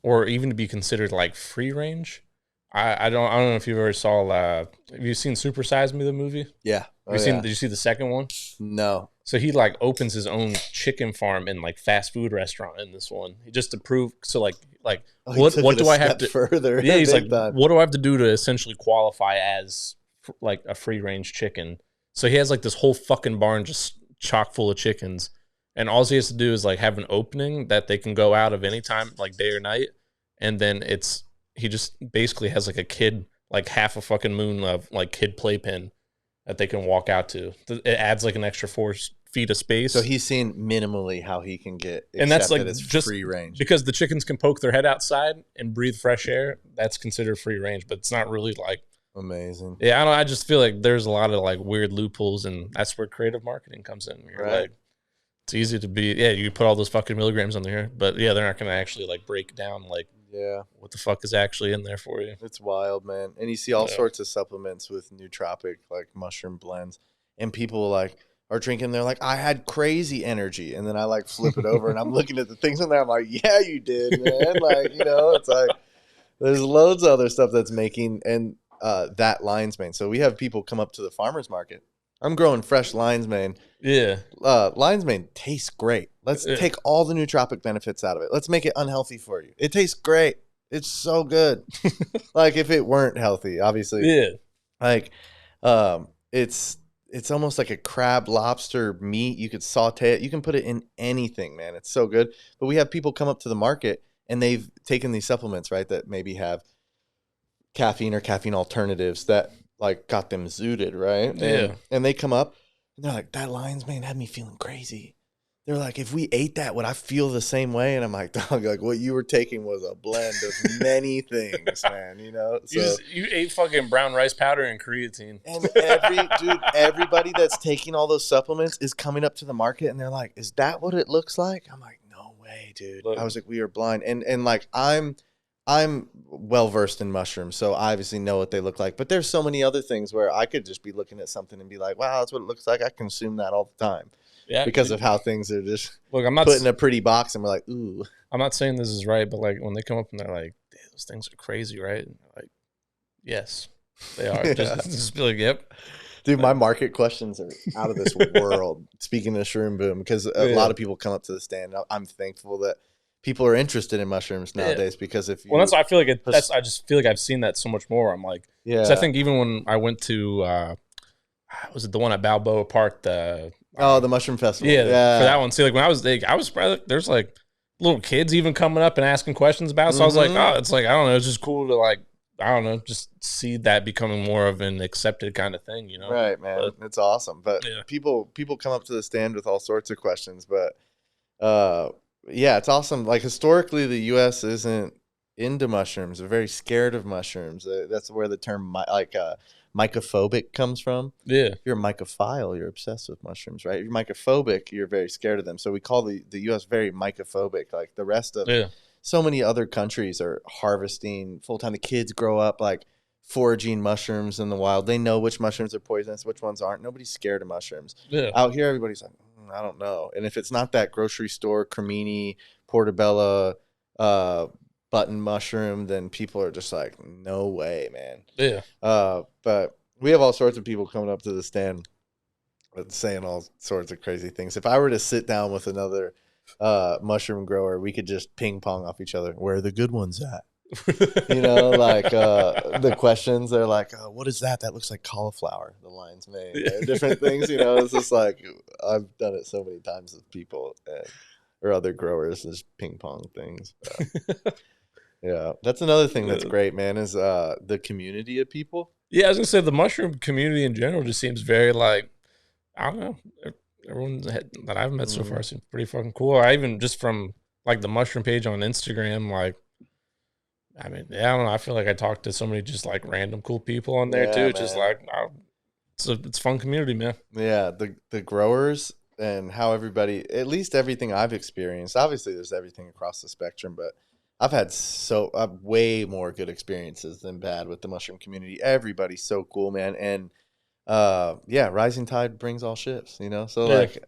or even to be considered like free range. I don't know if you've ever saw have you seen Super Size Me, the movie? Yeah. Did you see the second one? No. So he like opens his own chicken farm and like fast food restaurant in this one, just to prove. So like what do I have to further? Yeah, he's like, what do I have to do to essentially qualify as like a free range chicken? So he has like this whole fucking barn just chock full of chickens, and all he has to do is like have an opening that they can go out of any time, like day or night, and then he just basically has like a kid, like half a fucking moon of like kid playpen that they can walk out to. It adds like an extra 4 feet of space. So he's seeing minimally how he can get, and that's like as just free range, because the chickens can poke their head outside and breathe fresh air. That's considered free range, but it's not really like amazing. Yeah, I just feel like there's a lot of like weird loopholes, and that's where creative marketing comes in. You're like, it's easy to be, you put all those fucking milligrams on there, but they're not going to actually like break down like what the fuck is actually in there for you. It's wild, man. And you see all sorts of supplements with nootropic, like mushroom blends, and people like are drinking. They're like, I had crazy energy, and then I like flip it over and I'm looking at the things in there. I'm like, yeah, you did, man. Like, it's like there's loads of other stuff that's making and that lion's mane. So we have people come up to the farmer's market. I'm growing fresh lion's mane. Yeah. Lion's mane tastes great. Let's take all the nootropic benefits out of it. Let's make it unhealthy for you. It tastes great. It's so good. Like if it weren't healthy, obviously. Yeah. Like it's almost like a crab lobster meat. You could saute it. You can put it in anything, man. It's so good. But we have people come up to the market and they've taken these supplements, right, that maybe have caffeine or caffeine alternatives that like got them zooted, right? Yeah. And they come up and they're like, that lion's mane had me feeling crazy. They're like, if we ate that, would I feel the same way? And I'm like, dog, like what you were taking was a blend of many things, man. So you ate fucking brown rice powder and creatine. And everybody that's taking all those supplements is coming up to the market and they're like, is that what it looks like? I'm like, no way, dude. I was like, we are blind. And like I'm well versed in mushrooms, so I obviously know what they look like. But there's so many other things where I could just be looking at something and be like, wow, that's what it looks like. I consume that all the time. Yeah, because of how things are just I'm not put in a pretty box and we're like, ooh. I'm not saying this is right, but like when they come up and they're like, those things are crazy, right? And like, yes, they are. Just be like, yep. Dude, my market questions are out of this world. Speaking of Shroom Boom, because a lot of people come up to the stand. I'm thankful that people are interested in mushrooms nowadays because if you, that's why I feel like I just feel like I've seen that so much more. I'm like, I think even when I went to was it the one at Balboa Park, the mushroom festival, for that one. See, like when I was surprised there's like little kids even coming up and asking questions about it. So I was like, it's like, I don't know, it's just cool to like, I don't know, just see that becoming more of an accepted kind of thing, Right, man. It's awesome. But people come up to the stand with all sorts of questions, but it's awesome. Like historically, the U.S. isn't into mushrooms. They're very scared of mushrooms. That's where the term mycophobic comes from. Yeah. If you're a mycophile, you're obsessed with mushrooms, right? If you're mycophobic, you're very scared of them. So we call the U.S. very mycophobic. Like the rest of so many other countries are harvesting full time. The kids grow up like foraging mushrooms in the wild. They know which mushrooms are poisonous, which ones aren't. Nobody's scared of mushrooms. Yeah. Out here, everybody's like, I don't know. And if it's not that grocery store, cremini, portobello, button mushroom, then people are just like, no way, man. Yeah. But we have all sorts of people coming up to the stand saying all sorts of crazy things. If I were to sit down with another mushroom grower, we could just ping pong off each other. Where are the good ones at? You know, like the questions are like, what is that? That looks like cauliflower. The lion's mane. Different things, you know. It's just like I've done it so many times with people or other growers, just ping pong things. Yeah, that's another thing that's great, man, is the community of people. Yeah, I was gonna say the mushroom community in general just seems very like, I don't know. Everyone that I've met so far seems pretty fucking cool. I even just from like the mushroom page on Instagram, like, I mean, yeah, I don't know. I feel like I talked to so many just like random cool people on there too. Man. Just like, it's fun community, man. Yeah, the growers and how everybody, at least everything I've experienced. Obviously, there's everything across the spectrum, but I've had way more good experiences than bad with the mushroom community. Everybody's so cool, man, and yeah, rising tide brings all ships, you know. So like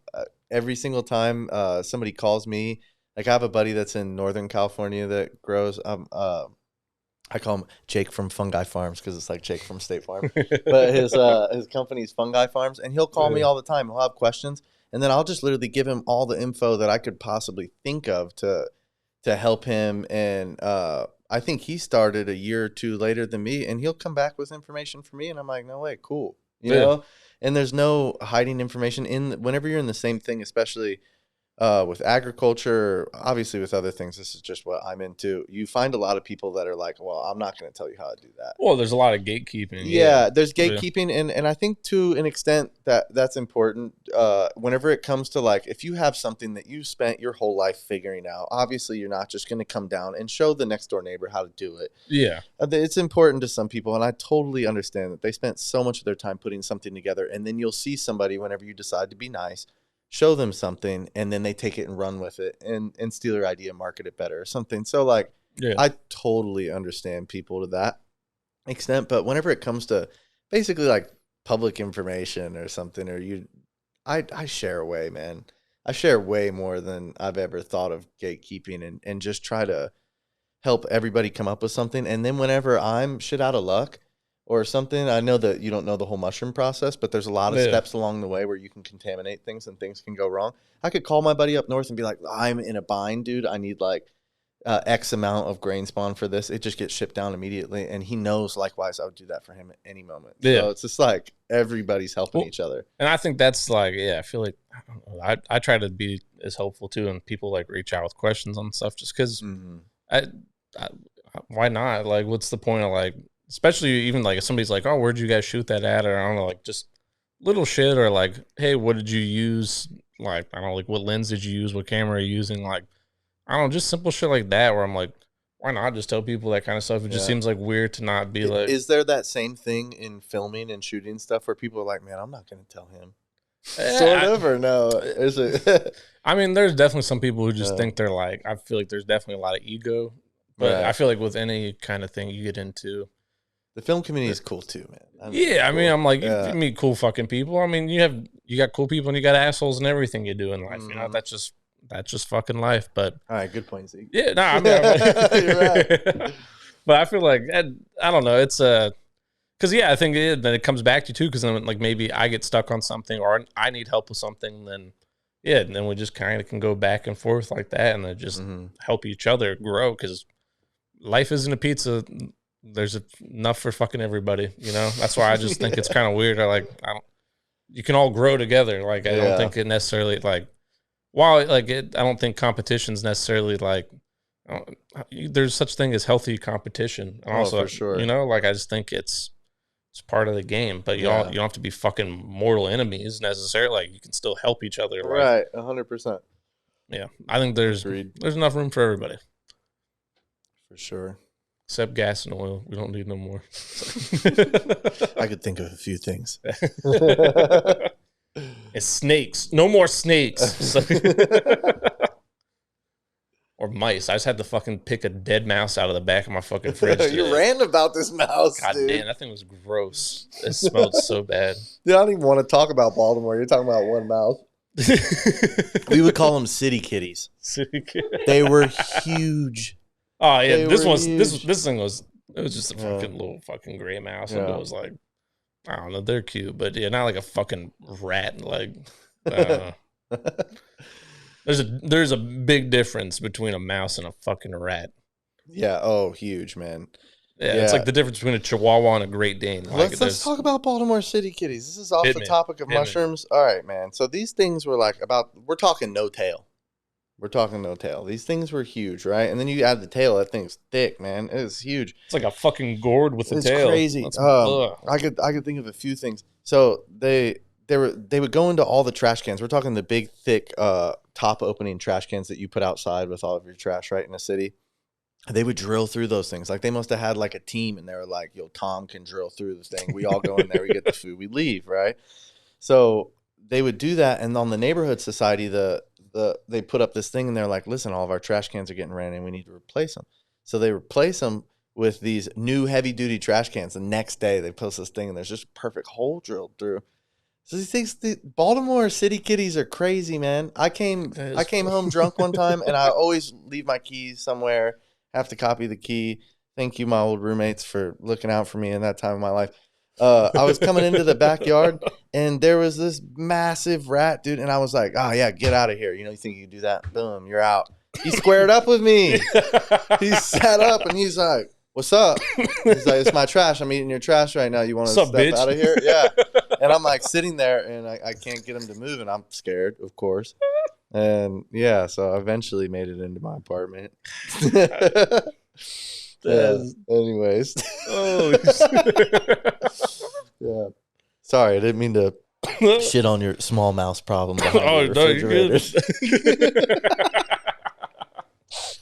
every single time somebody calls me, like I have a buddy that's in Northern California that grows. I call him Jake from Fungi Farms because it's like Jake from State Farm, but his company's Fungi Farms, and he'll call me all the time. He'll have questions, and then I'll just literally give him all the info that I could possibly think of to help him. And I think he started a year or two later than me, and he'll come back with information for me, and I'm like, no way, cool, you know. And there's no hiding information whenever you're in the same thing, especially with agriculture, obviously with other things. This is just what I'm into. You find a lot of people that are like, well, I'm not going to tell you how to do that. Well, there's a lot of gatekeeping. Yeah, there's gatekeeping, and I think to an extent that's important. Whenever it comes to like, if you have something that you spent your whole life figuring out, obviously you're not just going to come down and show the next door neighbor how to do it. Yeah, it's important to some people, and I totally understand that they spent so much of their time putting something together, and then you'll see somebody whenever you decide to be nice, show them something, and then they take it and run with it and steal your idea and market it better or something. So like, I totally understand people to that extent, but whenever it comes to basically like public information or something, or I share away, man. I share way more than I've ever thought of gatekeeping, and just try to help everybody come up with something. And then whenever I'm shit out of luck or something, I know that you don't know the whole mushroom process, but there's a lot of steps along the way where you can contaminate things and things can go wrong. I could call my buddy up north and be like, I'm in a bind, dude. I need like X amount of grain spawn for this. It just gets shipped down immediately. And he knows, likewise, I would do that for him at any moment. Yeah. So it's just like everybody's helping each other. And I think that's like, I feel like, I don't know, I try to be as helpful too. And people like reach out with questions on stuff just because why not? Like, what's the point of like, especially even like if somebody's like, oh, where'd you guys shoot that at? Or I don't know, like just little shit, or like, hey, what did you use? Like, I don't know, like what lens did you use? What camera are you using? Like, I don't know, just simple shit like that where I'm like, why not just tell people that kind of stuff? It just seems like weird to not be like. Is there that same thing in filming and shooting stuff where people are like, man, I'm not going to tell him? Sort of, or no? Is it? I mean, there's definitely some people who just think they're like, I feel like there's definitely a lot of ego. But I feel like with any kind of thing you get into, the film community is cool too, man. I mean, I'm like, you meet cool fucking people. I mean, you got cool people and you got assholes and everything you do in life. You know, that's just fucking life. But all right, good point, Zeke. Yeah, no, I mean, you're right. But I feel like I don't know. It's because I think then it comes back to you too. Because then like maybe I get stuck on something or I need help with something. Then and then we just kind of can go back and forth like that, and then just help each other grow. Because life isn't a pizza. There's enough for fucking everybody, you know. That's why I just think it's kind of weird. You can all grow together. Like I don't think it necessarily like. While like I don't think competition's necessarily like. There's such thing as healthy competition. And also, for sure. You know, like I just think it's part of the game. But you don't have to be fucking mortal enemies necessarily. Like you can still help each other. Right, 100%. Yeah, I think there's enough room for everybody. For sure. Except gas and oil. We don't need no more. I could think of a few things. It's snakes. No more snakes. Or mice. I just had to fucking pick a dead mouse out of the back of my fucking fridge. You ran about this mouse, God dude. damn, that thing was gross. It smelled so bad. Dude, I don't even want to talk about Baltimore. You're talking about one mouse. We would call them city kitties. City kitties. They were huge. Oh yeah, this thing was just a fucking little fucking gray mouse, and it was like, I don't know, they're cute, but not like a fucking rat. Like, there's a big difference between a mouse and a fucking rat. Yeah. Oh, huge, man. Yeah, it's like the difference between a Chihuahua and a Great Dane. Like, Let's talk about Baltimore City kitties. This is off the topic of mushrooms. All right, man. So these things were like we're talking no tail. We're talking no tail. These things were huge, right? And then you add the tail. That thing's thick, man. It is huge. It's like a fucking gourd with a tail. It's crazy. I could think of a few things. So they would go into all the trash cans. We're talking the big, thick, top opening trash cans that you put outside with all of your trash, right, in the city. They would drill through those things. Like they must have had like a team, and they were like, "Yo, Tom can drill through the thing. We all go in there. We get the food. We leave." Right. So they would do that, and on the neighborhood society, they put up this thing, and they're like, "Listen, all of our trash cans are getting ran, and we need to replace them." So they replace them with these new heavy duty trash cans. The next day, they post this thing, and there's just a perfect hole drilled through. So these things, the Baltimore City kitties are crazy, man. I came home drunk one time, and I always leave my keys somewhere. Have to copy the key. Thank you, my old roommates, for looking out for me in that time of my life. I was coming into the backyard, and there was this massive rat, dude. And I was like, "Oh yeah, get out of here! You know, you think you can do that? Boom, you're out." He squared up with me. He sat up, and he's like, "What's up?" He's like, "It's my trash. I'm eating your trash right now. You want to step bitch? out of here?" Yeah. And I'm like sitting there, and I can't get him to move, and I'm scared, of course. And yeah, so I eventually made it into my apartment. Anyways. Oh, yeah. Sorry, I didn't mean to shit on your small mouse problem behind your refrigerators.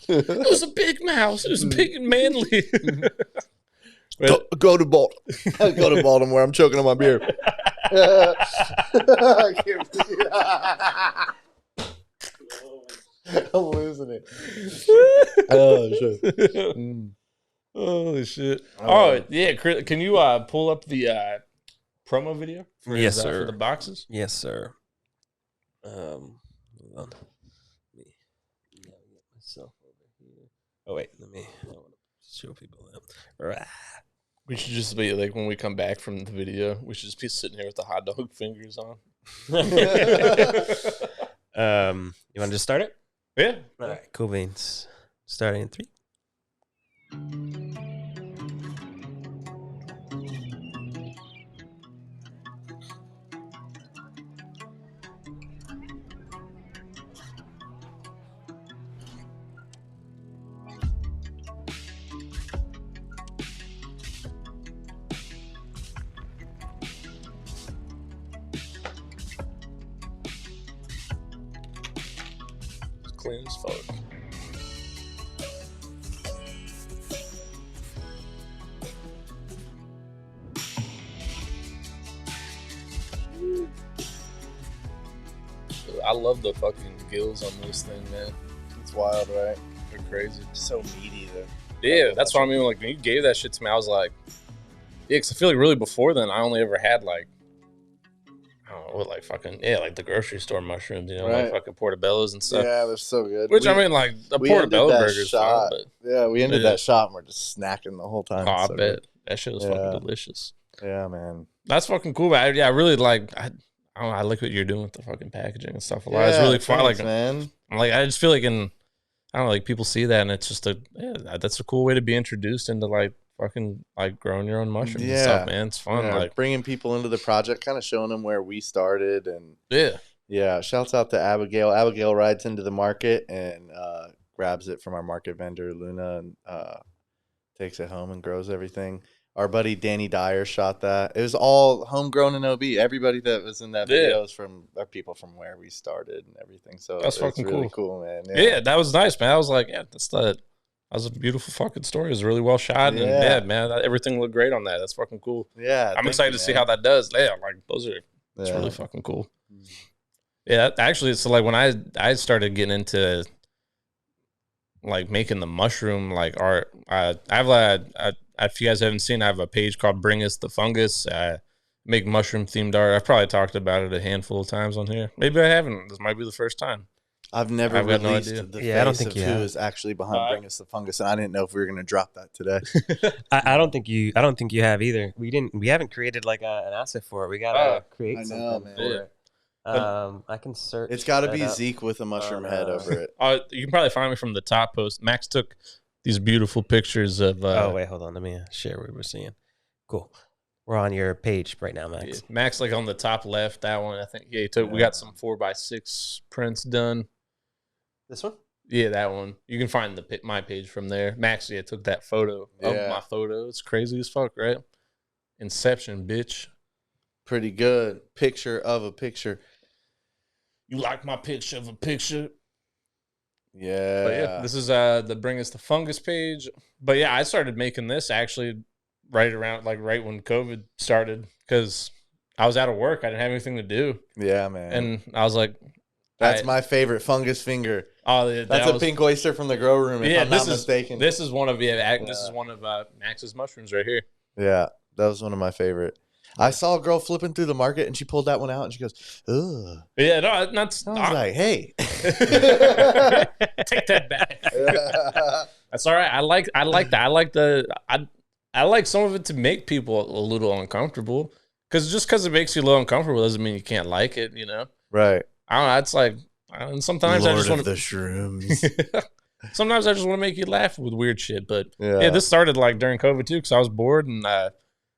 It was a big mouse. It was big and manly. Go to Baltimore. Go to Baltimore. I'm choking on my beer. I can't believe it. I'm losing it. Oh shit! Holy shit! Oh yeah, Chris, can you pull up the promo video? Yes, sir. For the boxes. Yes, sir. Hold on. Let me get myself over here. Oh wait, I want to show people that. We should just be like, when we come back from the video, we should just be sitting here with the hot dog fingers on. You want to just start it? Yeah. All right. Cool beans. Starting in 3. Clean as fuck. I love the fucking gills on this thing, man. It's wild, right? They're crazy. So meaty, though. Yeah, that's what I mean. Like, when you gave that shit to me, I was like, yeah, because I feel like really before then, I only ever had like, I don't know, what, like fucking, yeah, like the grocery store mushrooms, you know, Right. like fucking portobellos and stuff. Yeah, they're so good. Which, I mean, like, a portobello burger's fine, but. Yeah, we ended Yeah. that shot and we're just snacking the whole time. Oh, I So bet. good. That shit was Yeah. fucking delicious. Yeah, man. That's fucking cool. But I really like, I don't know, I like what you're doing with the fucking packaging and stuff a lot. It's really fun. Thanks, Like, man. I just feel like I don't know, like people see that and it's just that's a cool way to be introduced into like fucking like growing your own mushrooms and stuff, man. It's fun. Yeah, Like, bringing people into the project, kind of showing them where we started. And yeah. Shouts out to Abigail. Abigail rides into the market and grabs it from our market vendor, Luna, and takes it home and grows everything. Our buddy Danny Dyer shot that. It was all homegrown in OB. Everybody that was in that video is are people from where we started and everything. So That's fucking really cool, man. Yeah, that was nice, man. I was like, yeah, that was a beautiful fucking story. It was really well shot. And yeah, man, everything looked great on that. That's fucking cool. Yeah. I'm excited to see how that does. Yeah, like it's really fucking cool. Yeah, actually, so like when I started getting into like making the mushroom like art, I have if you guys haven't seen, I have a page called Bring Us the Fungus. I make mushroom themed art. I've probably talked about it a handful of times on here. Maybe I haven't. This might be the first time. I've never got no released idea. the Yeah, I don't face think of you who have. is actually behind Bring Us the Fungus, and I didn't know if we were going to drop that today. I don't think you have either. We haven't created like an asset for it. We gotta create I know, something man. for it. I can search. It's got to that be up. Zeke with a mushroom head over it. You can probably find me from the top post. Max took these beautiful pictures of. Oh wait, hold on. Let me share what we're seeing. Cool. We're on your page right now, Max. Yeah, Max, like on the top left, that one. I think. Yeah, he took. We got some 4x6 prints done. This one? Yeah, that one. You can find my page from there. Max, took that photo of my photo. It's crazy as fuck, right? Inception, bitch. Pretty good. Picture of a picture. You like my picture of a picture? Yeah. But yeah, this is the Bring Us the Fungus page. But yeah, I started making this actually right when COVID started because I was out of work. I didn't have anything to do. Yeah, man. And I was like, that's my favorite fungus finger. Oh, yeah, that's a pink oyster from the grow room. If I'm not mistaken. This is one of This is one of Max's mushrooms right here. Yeah, that was one of my favorite. I saw a girl flipping through the market and she pulled that one out and she goes, "Ugh." Yeah, no, that's. I was like, "Hey, take that back." That's all right. I like that. I like some of it to make people a little uncomfortable because it makes you a little uncomfortable doesn't mean you can't like it. You know, right? I don't know. It's like sometimes Lord I just want the shrooms. Sometimes I just want to make you laugh with weird shit. But yeah this started like during COVID too because I was bored and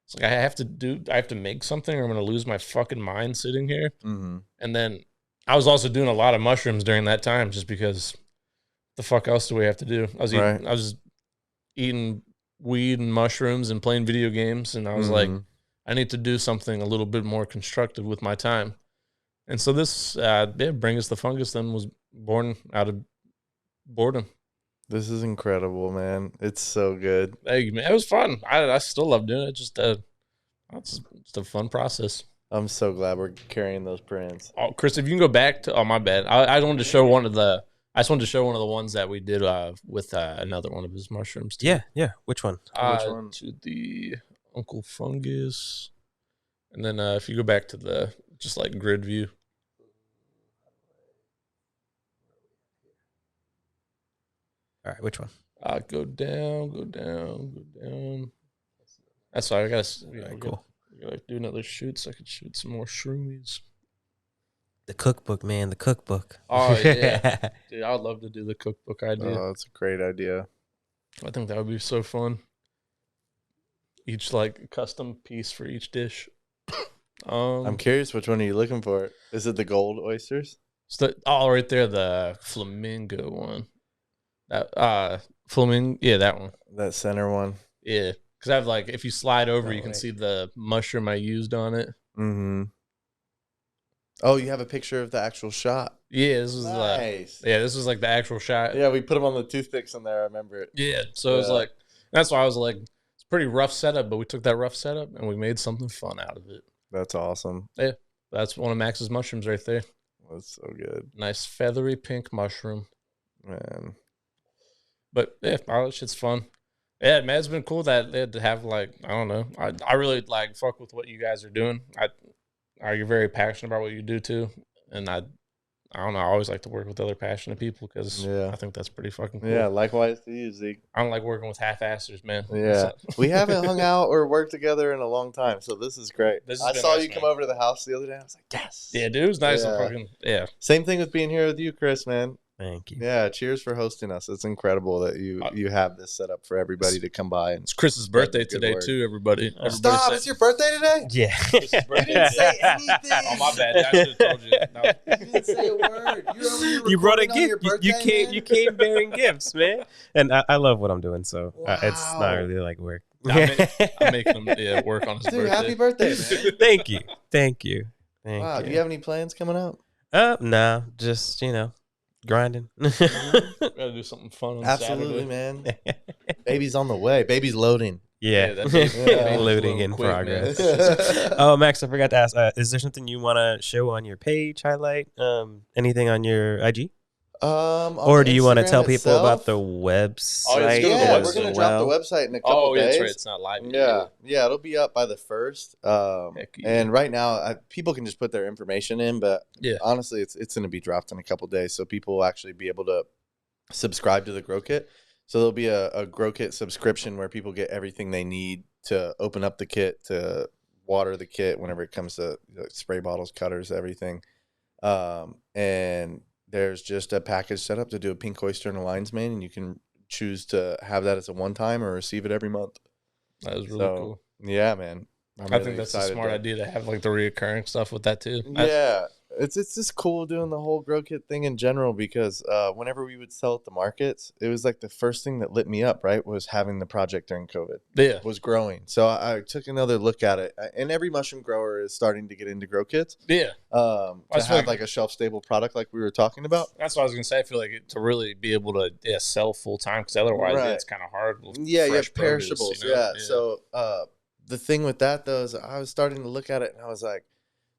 it's like I have to make something or I'm gonna lose my fucking mind sitting here. Mm-hmm. And then I was also doing a lot of mushrooms during that time just because the fuck else do we have to do? I was eating weed and mushrooms and playing video games and I was like, I need to do something a little bit more constructive with my time. And so this Bring Us the Fungus then was born out of boredom. This is incredible, man. It's so good. Hey, man, it was fun. I still love doing it. Just it's a fun process. I'm so glad we're carrying those prints. Oh, Chris, if you can go back to my bad. I wanted to show one of the ones that we did with another one of his mushrooms. Too. Yeah. Which one? Which one? To the Uncle Fungus. And then if you go back to the just like grid view. All right, which one? Go down. That's all. I gotta. Cool. I gotta do another shoot so I could shoot some more shroomies. The cookbook, man. The cookbook. Oh yeah, dude. I'd love to do the cookbook idea. Oh, that's a great idea. I think that would be so fun. Each like custom piece for each dish. I'm curious, which one are you looking for? Is it the gold oysters? Right there, the flamingo one. That flamingo, yeah, that one. That center one. Yeah, because I have like, if you slide over, you can see the mushroom I used on it. Mm-hmm. Oh, you have a picture of the actual shot. Yeah, this was nice. This was like the actual shot. Yeah, we put them on the toothpicks in there. I remember it. Yeah, so it was like, that's why I was like, it's a pretty rough setup, but we took that rough setup and we made something fun out of it. That's awesome. Yeah, that's one of Max's mushrooms right there. That's so good. Nice feathery pink mushroom, man. But yeah, all that shit's fun. Yeah, man, it's been cool that they had to have like, I don't know. I really like fuck with what you guys are doing. You're very passionate about what you do too, and I don't know. I always like to work with other passionate people because I think that's pretty fucking cool. Yeah, likewise to you, Zeke. I don't like working with half-assers, man. Yeah, we haven't hung out or worked together in a long time, so this is great. I saw you come over to the house the other day. I was like, yes. Yeah, dude, it was nice and fucking Same thing with being here with you, Chris, man. Thank you. Yeah, cheers for hosting us. It's incredible that you have this set up for everybody to come by. And it's Chris's birthday today too, everybody. Stop! It's your birthday today? Yeah. Chris's birthday. You didn't say anything. Oh my bad. I should have told you. No. You didn't say a word. You brought a gift. You came bearing gifts, man. And I love what I'm doing, so it's not really like work. I'm making him work on his birthday. Happy birthday, man! Thank you. Wow. Do you have any plans coming up? No, just grinding. Gotta do something fun on Absolutely, Saturday. man. Baby's on the way. Baby's loading. Yeah, loading in progress. Oh, Max, I forgot to ask. Is there something you want to show on your page, highlight? Anything on your IG? Or do you want to tell people about the website? We're gonna drop the website in a couple days. That's right. It's not live yet. Yeah, it'll be up by the 1st. And right now, people can just put their information in, but honestly, it's gonna be dropped in a couple days, so people will actually be able to subscribe to the Grow Kit. So there'll be a Grow Kit subscription where people get everything they need to open up the kit, to water the kit whenever it comes to spray bottles, cutters, everything, and there's just a package set up to do a pink oyster and a lion's mane, and you can choose to have that as a one time or receive it every month. That was really cool. Yeah, man. I think that's a smart idea to have like the reoccurring stuff with that too. Yeah, it's just cool doing the whole grow kit thing in general because whenever we would sell at the markets, it was like the first thing that lit me up. Right, was having the project during COVID. Yeah, was growing. So I took another look at it, and every mushroom grower is starting to get into grow kits. Yeah, to have like a shelf stable product like we were talking about. That's what I was gonna say. I feel like to really be able to sell full time because otherwise it's kind of hard. Yeah, you have perishables. Produce, yeah. So the thing with that though is I was starting to look at it and I was like,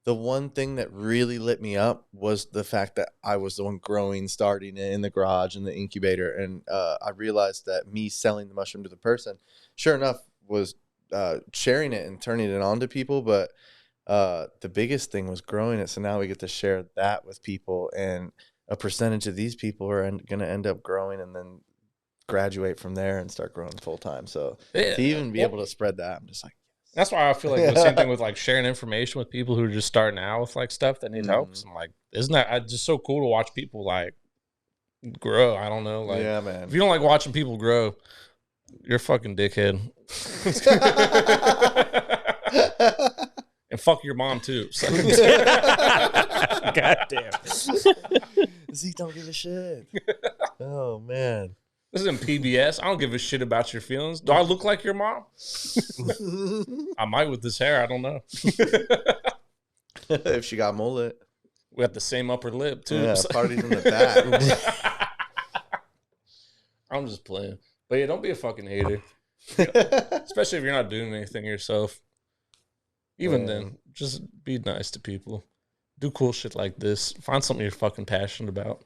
the one thing that really lit me up was the fact that I was the one growing, starting it in the garage in the incubator, and I realized that me selling the mushroom to the person, sure enough, was sharing it and turning it on to people, but the biggest thing was growing it. So now we get to share that with people, and a percentage of these people are going to end up growing and then graduate from there and start growing full time. So to even be able to spread that, I'm just like, yes. That's why I feel like the same thing with like sharing information with people who are just starting out with like stuff that need help. So I'm like, isn't that just so cool to watch people like grow? I don't know. Like, yeah, man. If you don't like watching people grow, you're a fucking dickhead. And fuck your mom too. So. God damn. Zeke don't give a shit. Oh man. This isn't PBS. I don't give a shit about your feelings. Do I look like your mom? I might with this hair. I don't know. If she got mullet. We got the same upper lip too. Yeah, parties in the back. I'm just playing. But yeah, don't be a fucking hater. Especially if you're not doing anything yourself. Even then, just be nice to people. Do cool shit like this. Find something you're fucking passionate about.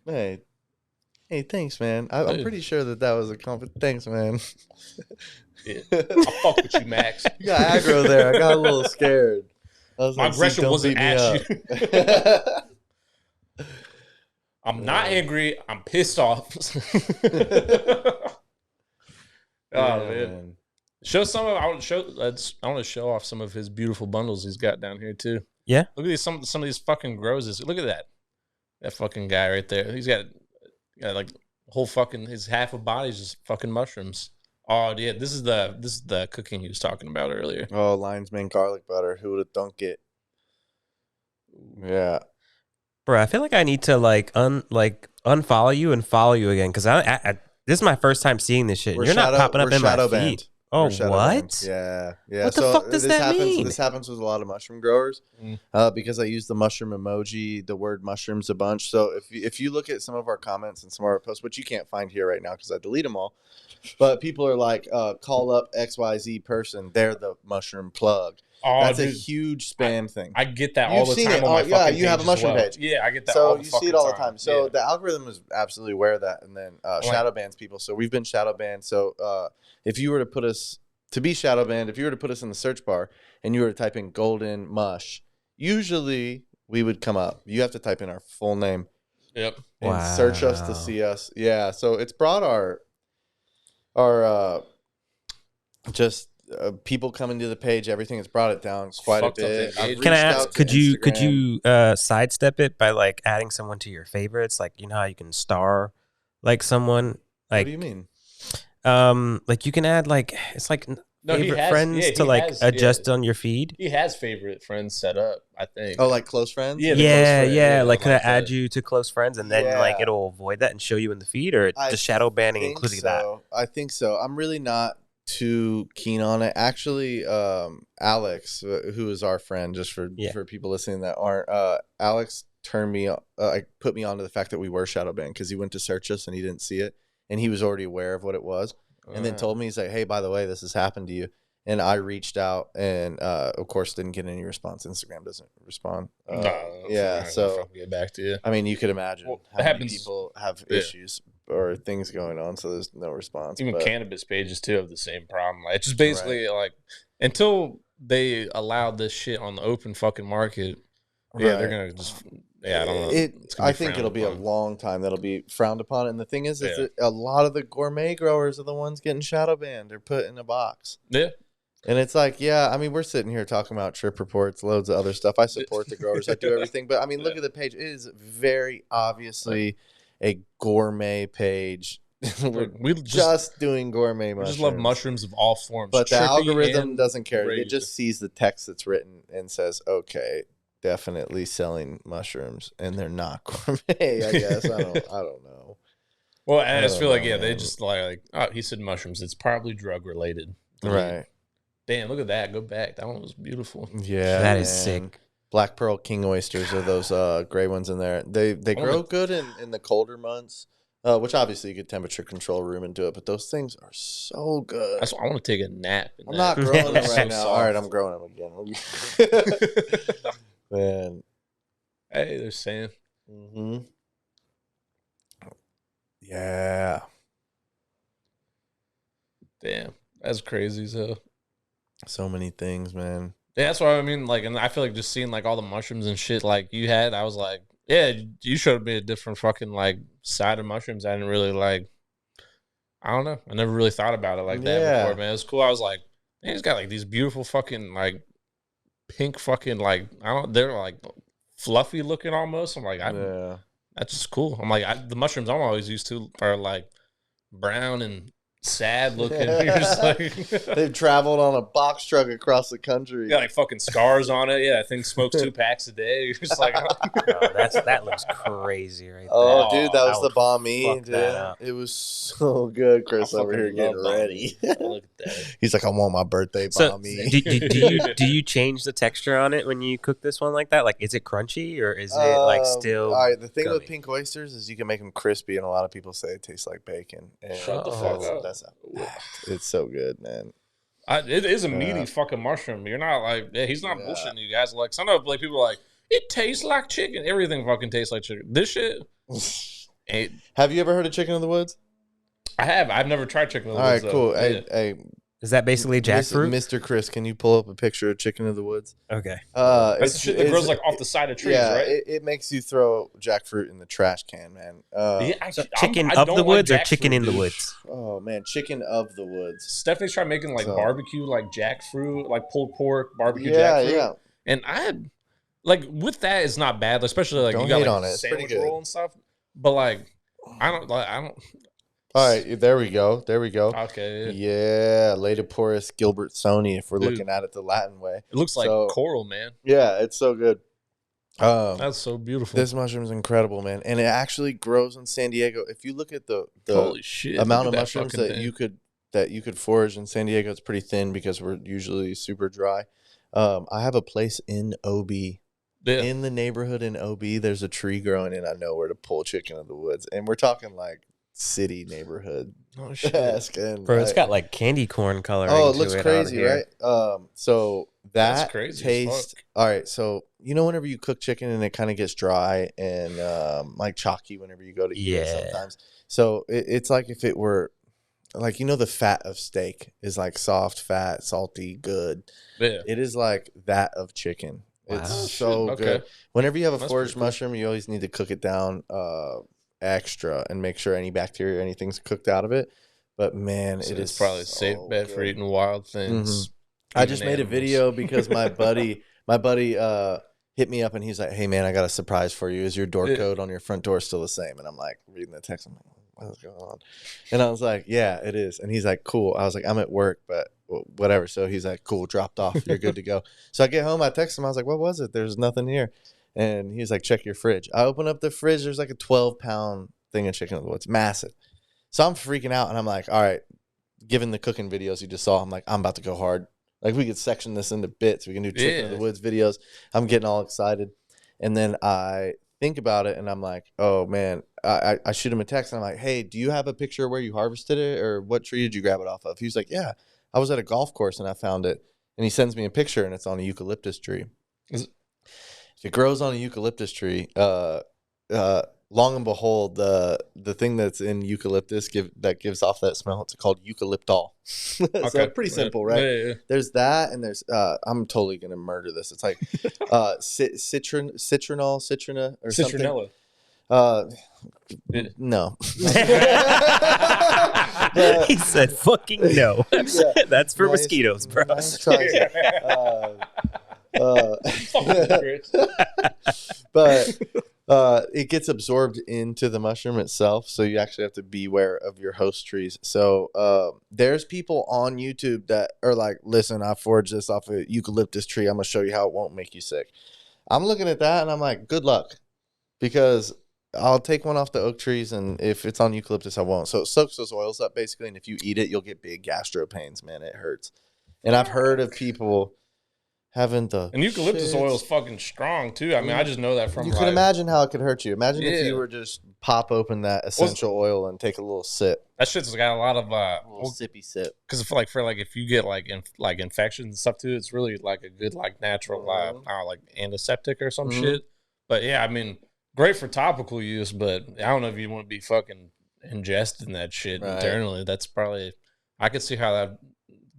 Hey, thanks, man. I'm pretty sure that was a compliment. Thanks, man. Yeah. I'll fuck with you, Max. You got aggro there. I got a little scared. My aggression wasn't at you. I'm not angry. I'm pissed off. Man. Show some of. I want to show off some of his beautiful bundles he's got down here too. Yeah. Look at these. Some of these fucking grows. Look at that. That fucking guy right there. He's got like whole fucking his half of body's just fucking mushrooms. Oh yeah, this is the cooking he was talking about earlier. Oh, lion's mane garlic butter. Who would have thunk it? Yeah. Bro, I feel like I need to unfollow you and follow you again because this is my first time seeing this shit. You're not popping up in my feed. Oh, what? Banned. Yeah. What the fuck does that mean? This happens with a lot of mushroom growers because I use the mushroom emoji, the word mushrooms a bunch. So if you look at some of our comments and some of our posts, which you can't find here right now because I delete them all, but people are like, call up XYZ person. They're the mushroom plug. Oh, that's a huge spam thing. I get that all the time on my fucking page. You have a mushroom page. Yeah, I get that all the fucking time. So you see it all the time. So the algorithm is absolutely aware of that and then shadow bans people. So we've been shadow banned. So if you were to put us to be shadow banned, if you were to put us in the search bar and you were to type in golden mush, usually we would come up. You have to type in our full name. Yep. And search us to see us. Yeah. So it's brought our people coming to the page, everything has brought it down quite a bit. Can I ask, could you sidestep it by like adding someone to your favorites? Like, you know how you can star like someone? Like, what do you mean? Like you can add like it's like favorite friends to like adjust on your feed. He has favorite friends set up, I think. Oh, like close friends? Yeah. Like, could I add you to close friends and then like it'll avoid that and show you in the feed, or just shadow banning including that? I think so. I'm really not too keen on it. Actually, Alex, who is our friend, just for people listening that aren't, Alex turned me, put me onto the fact that we were shadow banned because he went to search us and he didn't see it, and he was already aware of what it was, and then told me, he's like, hey, by the way, this has happened to you. And I reached out and, of course, didn't get any response. Instagram doesn't respond. So get back to you. I mean, you could imagine how many people have issues or things going on, so there's no response. Even cannabis pages too have the same problem. Like, it's just basically like until they allow this shit on the open fucking market, they're gonna just I don't know. I think it'll be a long time that'll be frowned upon. And the thing is that a lot of the gourmet growers are the ones getting shadow banned. They're put in a box. Yeah. And it's like, I mean, we're sitting here talking about trip reports, loads of other stuff. I support the growers. I do everything. But, I mean, look at the page. It is very obviously a gourmet page we're just doing gourmet mushrooms. We just love mushrooms of all forms. But the Trippy algorithm and doesn't care. crazy. It just sees the text that's written and says, okay, definitely selling mushrooms, and they're not gourmet. I guess I don't know. Well, I just feel like they just like oh, he said mushrooms. It's probably drug related, right? Damn, look at that. Go back. That one was beautiful. Yeah, that is sick. Black pearl king oysters are those gray ones in there. They grow good in the colder months, which obviously you could temperature control room and do it. But those things are so good. I want to take a nap. I'm not growing them right now. All right, I'm growing them again. Man, hey, there's Sam. Mm-hmm. Yeah. Damn, that's crazy. So many things, man. Yeah, that's what I mean. Like, and I feel like just seeing like all the mushrooms and shit like you had, I was like, yeah, you showed me a different fucking like side of mushrooms. I didn't really like. I don't know. I never really thought about it like that before, man. It was cool. I was like, man, he's got like these beautiful fucking like pink fucking like they're like fluffy looking almost. I'm like, that's just cool. I'm like, the mushrooms I'm always used to are like brown and sad looking. You're just like they've traveled on a box truck across the country. Yeah, like fucking scars on it. Yeah, I think smokes 2 packs a day. You're just like, that looks crazy right there. Oh, dude, that was the bomb me. It was so good. Chris over here getting ready. Look at that. He's like, I want my birthday bomb me. Do you change the texture on it when you cook this one like that? Like, is it crunchy or is it like still? All right, the thing gummy? with pink oysters is you can make them crispy, and a lot of people say it tastes like bacon. And shut the fuck up. It's so good, man. It is a meaty fucking mushroom. You're not like, he's not bullshitting you guys. Like, some of like people are like, it tastes like chicken. Everything fucking tastes like chicken. This shit. Have you ever heard of chicken in the woods? I have. I've never tried chicken in the woods. All right, cool. Hey, is that basically jackfruit? Mr. Chris, can you pull up a picture of chicken in the woods? Okay. That's the shit that grows like off the side of trees, right? It makes you throw jackfruit in the trash can, man. Chicken of the woods or chicken in the woods? Oh, man, chicken of the woods. Stephanie's tried making like barbecue, like jackfruit, like pulled pork, barbecue jackfruit. Yeah. And I had, like, with that, it's not bad, especially like you got like sandwich roll and stuff. But like, I don't. All right, there we go. Okay. Yeah, Laetoporus gilbertsoni, if we're looking at it the Latin way. It looks like coral, man. Yeah, it's so good. That's so beautiful. This mushroom's incredible, man, and it actually grows in San Diego. If you look at the holy shit amount of mushrooms that you could forage in San Diego, it's pretty thin because we're usually super dry. I have a place in OB. Yeah. In the neighborhood in OB, there's a tree growing, and I know where to pull chicken in the woods, and we're talking like city neighborhood. Oh shit, bro! It's got like candy corn coloring. Oh, it looks crazy, right? So that's crazy taste. All right, so you know whenever you cook chicken and it kind of gets dry and like chalky whenever you go to eat it sometimes. So it's like if it were like the fat of steak is like soft, fat, salty, good. Yeah, it is like that of chicken. Wow. It's so good. Whenever you have a foraged mushroom, you always need to cook it down extra and make sure any bacteria or anything's cooked out of it. But man, it's probably a safe bet for eating wild things. I just made a video because my buddy hit me up and he's like, "Hey man, I got a surprise for you. Is your door code on your front door still the same?" And I'm like reading the text. I'm like, "What's going on?" And I was like, "Yeah, it is." And he's like, "Cool." I was like, "I'm at work, but whatever." So he's like, "Cool, dropped off. You're good to go." So I get home, I text him. I was like, "What was it? There's nothing here." And he's like, "Check your fridge." I open up the fridge. There's like a 12-pound thing of chicken in the woods. Massive. So I'm freaking out. And I'm like, all right, given the cooking videos you just saw, I'm like, I'm about to go hard. Like, we could section this into bits. We can do chicken in the woods videos. I'm getting all excited. And then I think about it, and I'm like, oh, man. I shoot him a text, and I'm like, hey, do you have a picture of where you harvested it, or what tree did you grab it off of? He's like, yeah, I was at a golf course, and I found it. And he sends me a picture, and it's on a eucalyptus tree. If it grows on a eucalyptus tree, long and behold, the thing that's in eucalyptus that gives off that smell, it's called eucalyptol. So pretty simple, right? Yeah. There's that, and there's I'm totally gonna murder this. It's like citrina or citronella. Something. No. He said, "Fucking no." Yeah. That's for mosquitoes, bro. Nice but It gets absorbed into the mushroom itself, so you actually have to beware of your host trees. So there's people on YouTube that are like, listen, I foraged this off a eucalyptus tree. I'm going to show you how it won't make you sick. I'm looking at that, and I'm like, good luck, because I'll take one off the oak trees, and if it's on eucalyptus, I won't. So it soaks those oils up, basically, and if you eat it, you'll get big gastro pains, man. It hurts. And I've heard of people having the and eucalyptus shits. oil is fucking strong too. I mean, I just know that from You can imagine how it could hurt you. Imagine if you were just pop open that essential oil and take a little sip. That shit's got a lot of A little sippy sip. because for if you get like infections and stuff too, it's really like a good like natural like antiseptic or some shit. But yeah, I mean, great for topical use, but I don't know if you want to be fucking ingesting that shit internally. That's probably I could see how that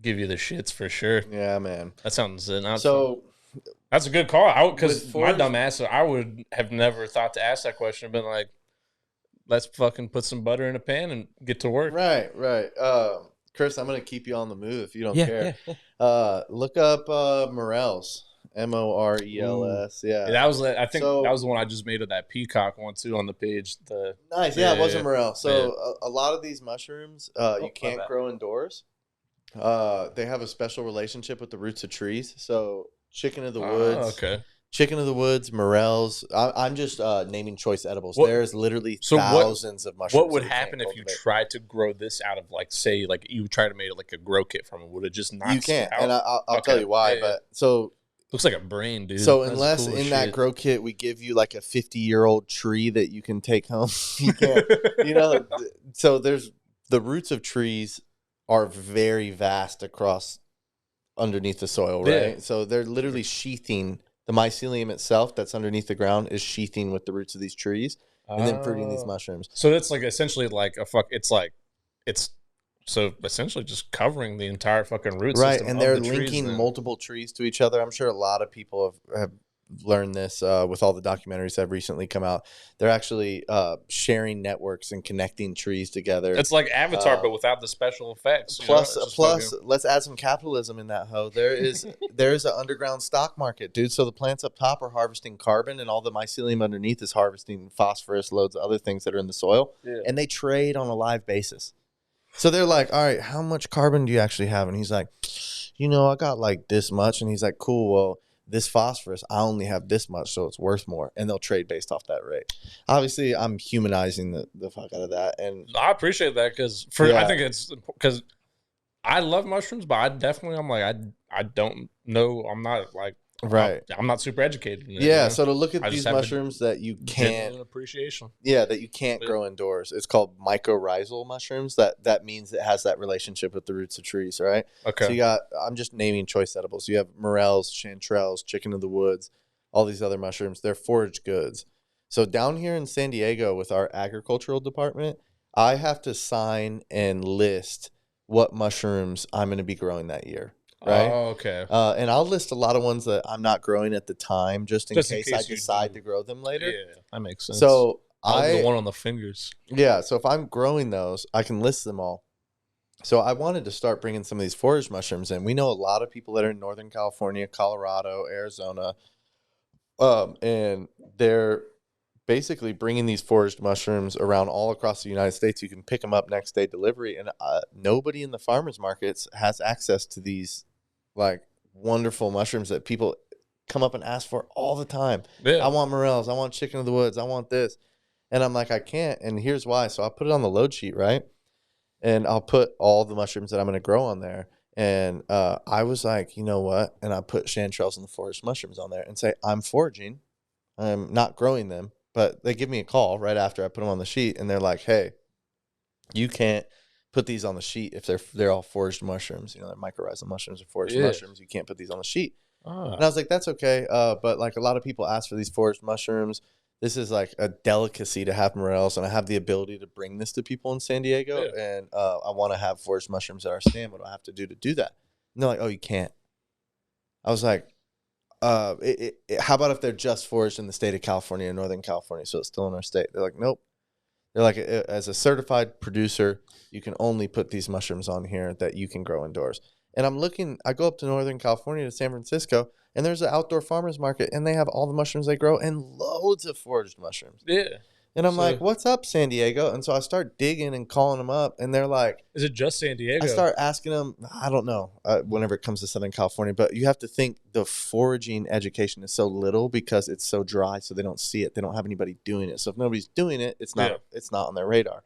give you the shits for sure. Yeah, man. That sounds so. That's a good call. Because my dumb ass, I would have never thought to ask that question. Been like, let's fucking put some butter in a pan and get to work. Right. Chris, I'm gonna keep you on the move if you don't care. Yeah. Look up Morels, Morels. Yeah, that was I think that was the one I just made of that peacock one too on the page. Nice. Yeah, it was a morel. So a lot of these mushrooms you can't grow indoors. They have a special relationship with the roots of trees. So chicken of the woods. Chicken of the woods, morels. I'm just naming choice edibles. There's literally thousands of mushrooms. What would happen if you tried to grow this out of say you try to make like a grow kit from it? Would it just not? You can't, and I'll tell you why. Yeah. But so looks like a brain, dude. So unless in that grow kit we give you like a 50-year-old tree that you can take home, you can't. So there's the roots of trees are very vast across underneath the soil, right? Yeah. So they're literally sheathing. The mycelium itself that's underneath the ground is sheathing with the roots of these trees and then fruiting these mushrooms. So it's like essentially like it's so essentially just covering the entire fucking root system. Right, and they're linking multiple trees to each other. I'm sure a lot of people have learned this with all the documentaries that have recently come out. They're actually sharing networks and connecting trees together. It's like Avatar, but without the special effects. Plus, let's add some capitalism in that hoe. There is an underground stock market, dude. So the plants up top are harvesting carbon, and all the mycelium underneath is harvesting phosphorus, loads of other things that are in the soil, and they trade on a live basis. So they're like, all right, how much carbon do you actually have? And he's like, I got like this much. And he's like, cool, well, this phosphorus, I only have this much, so it's worth more. And they'll trade based off that rate. Obviously, I'm humanizing the fuck out of that. And I appreciate that because I think it's because I love mushrooms, but I don't know. I'm not like, I'm not super educated in it. Yeah, so to look at these mushrooms that you can't appreciation. Yeah, that you can't grow indoors. It's called mycorrhizal mushrooms. That means it has that relationship with the roots of trees, right? Okay. So I'm just naming choice edibles. You have morels, chanterelles, chicken of the woods, all these other mushrooms. They're forage goods. So down here in San Diego with our agricultural department, I have to sign and list what mushrooms I'm going to be growing that year. Right. Oh, okay. And I'll list a lot of ones that I'm not growing at the time, just in case I decide to grow them later. Yeah, that makes sense. So the one on the fingers. Yeah. So if I'm growing those, I can list them all. So I wanted to start bringing some of these forage mushrooms in. We know a lot of people that are in Northern California, Colorado, Arizona, and they're basically bringing these foraged mushrooms around all across the United States. You can pick them up next day delivery, and nobody in the farmers markets has access to these like wonderful mushrooms that people come up and ask for all the time. Yeah. I want morels. I want chicken of the woods. I want this. And I'm like, I can't. And here's why. So I put it on the load sheet, right? And I'll put all the mushrooms that I'm going to grow on there. And I was like, you know what? And I put chanterelles and the forest mushrooms on there and say, I'm foraging. I'm not growing them. But they give me a call right after I put them on the sheet. And they're like, hey, you can't put these on the sheet if they're all foraged mushrooms. They're mycorrhizal mushrooms or foraged mushrooms. You can't put these on the sheet. And I was like, that's okay. But like a lot of people ask for these foraged mushrooms. This is like a delicacy to have morels, and I have the ability to bring this to people in San Diego. Yeah. And I want to have foraged mushrooms at our stand. What do I have to do that? And they're like, oh, you can't. I was like, how about if they're just foraged in the state of California and Northern California, so it's still in our state? They're like, nope. They're like, as a certified producer, you can only put these mushrooms on here that you can grow indoors. And I go up to Northern California to San Francisco, and there's an outdoor farmer's market, and they have all the mushrooms they grow and loads of foraged mushrooms. Yeah. And I'm like, what's up, San Diego? And so I start digging and calling them up, and they're like, is it just San Diego? I start asking them, I don't know, whenever it comes to Southern California, but you have to think the foraging education is so little because it's so dry, so they don't see it. They don't have anybody doing it. So if nobody's doing it, it's not on their radar.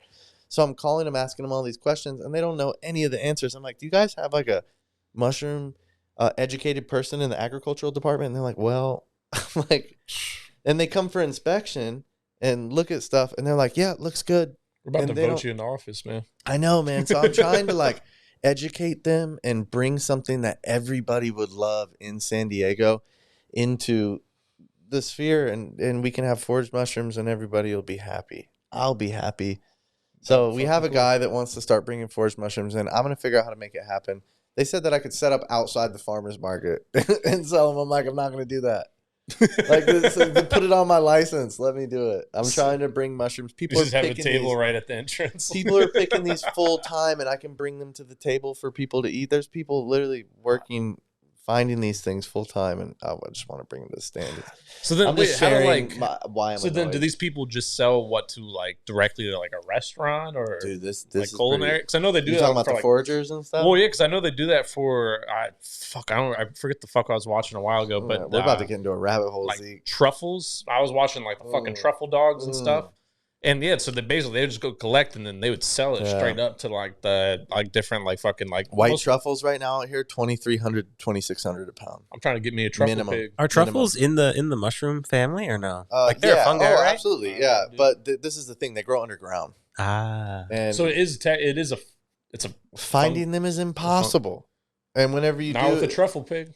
So I'm calling them, asking them all these questions, and they don't know any of the answers. I'm like, do you guys have like a mushroom educated person in the agricultural department? And they're like, well, I'm like, and they come for inspection and look at stuff, and they're like, yeah, it looks good. We're about to vote you in the office, man. I know, man. So I'm trying to like educate them and bring something that everybody would love in San Diego into the sphere, and we can have foraged mushrooms, and everybody will be happy. I'll be happy. So we have a guy that wants to start bringing foraged mushrooms in. I'm going to figure out how to make it happen. They said that I could set up outside the farmer's market and sell them. I'm like, I'm not going to do that. Like, put it on my license. Let me do it. I'm trying to bring mushrooms. People just have a table right at the entrance. People are picking these full time, and I can bring them to the table for people to eat. There's people literally working, finding these things full time, and I just want to bring them to the stand. So then, I'm just sharing why I'm so then, do these people just sell what to like directly to like a restaurant or dude, this like culinary? Because I know they do. You talking about the foragers and stuff? Well, yeah, because I know they do that for I forget the fuck I was watching a while ago, but we're about to get into a rabbit hole. Like Zeke. Truffles. I was watching like the fucking truffle dogs and stuff. And yeah, so they would just go collect, and then they would sell it straight up to like the different like fucking like white truffles right now out here, $2,300, $2,600 a pound. I'm trying to get me a truffle pig. Are truffles in the mushroom family or no? Like they're a fungi, right? Absolutely, yeah. But this is the thing; they grow underground. And so it's a finding them is impossible. And whenever you not with a truffle pig.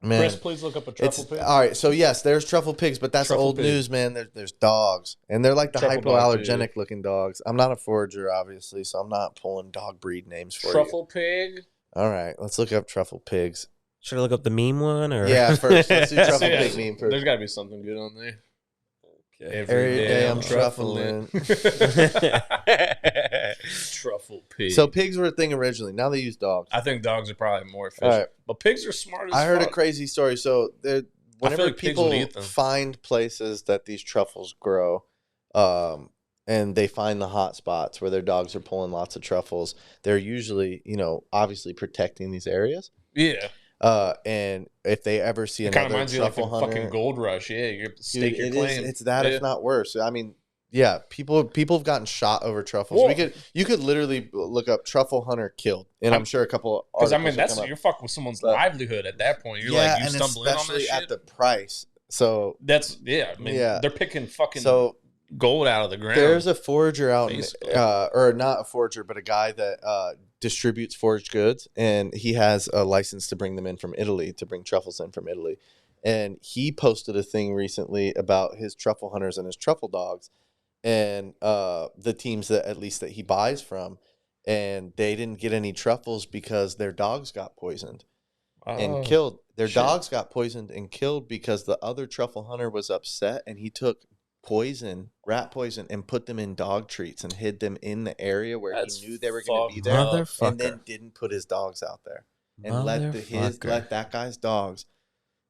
Man, Chris, please look up a truffle pig. All right, so yes, there's truffle pigs, but that's old news, man. There's dogs, and they're like the hypoallergenic looking dogs. I'm not a forager, obviously, so I'm not pulling dog breed names for truffle pig. All right, let's look up truffle pigs. Should I look up the meme one or first? Let's do truffle pig meme first. There's got to be something good on there. Every day I'm truffling. Truffle pig. So pigs were a thing originally. Now they use dogs. I think dogs are probably more efficient. Right. But pigs are smart as I heard a crazy story. So whenever like people find places that these truffles grow, and they find the hot spots where their dogs are pulling lots of truffles, they're usually, obviously protecting these areas. Yeah. And if they ever see another truffle hunter, fucking gold rush, you stake your claim. It's that, if not worse. I mean, yeah, people have gotten shot over truffles. Whoa. You could literally look up truffle hunter killed, and I'm sure a couple. Because I mean, you're fucking with someone's livelihood at that point. You're like, you stumble in on that shit at the price. So that's they're picking fucking gold out of the ground. There's a forager out, or not a forager, but a guy that distributes foraged goods, and he has a license to bring them in from Italy, to bring truffles in from Italy. And he posted a thing recently about his truffle hunters and his truffle dogs, and the teams that he buys from, and they didn't get any truffles because their dogs got poisoned and killed. Their dogs got poisoned and killed because the other truffle hunter was upset, and he took rat poison, and put them in dog treats and hid them in the area where he knew they were going to be there, and then didn't put his dogs out there and let that guy's dogs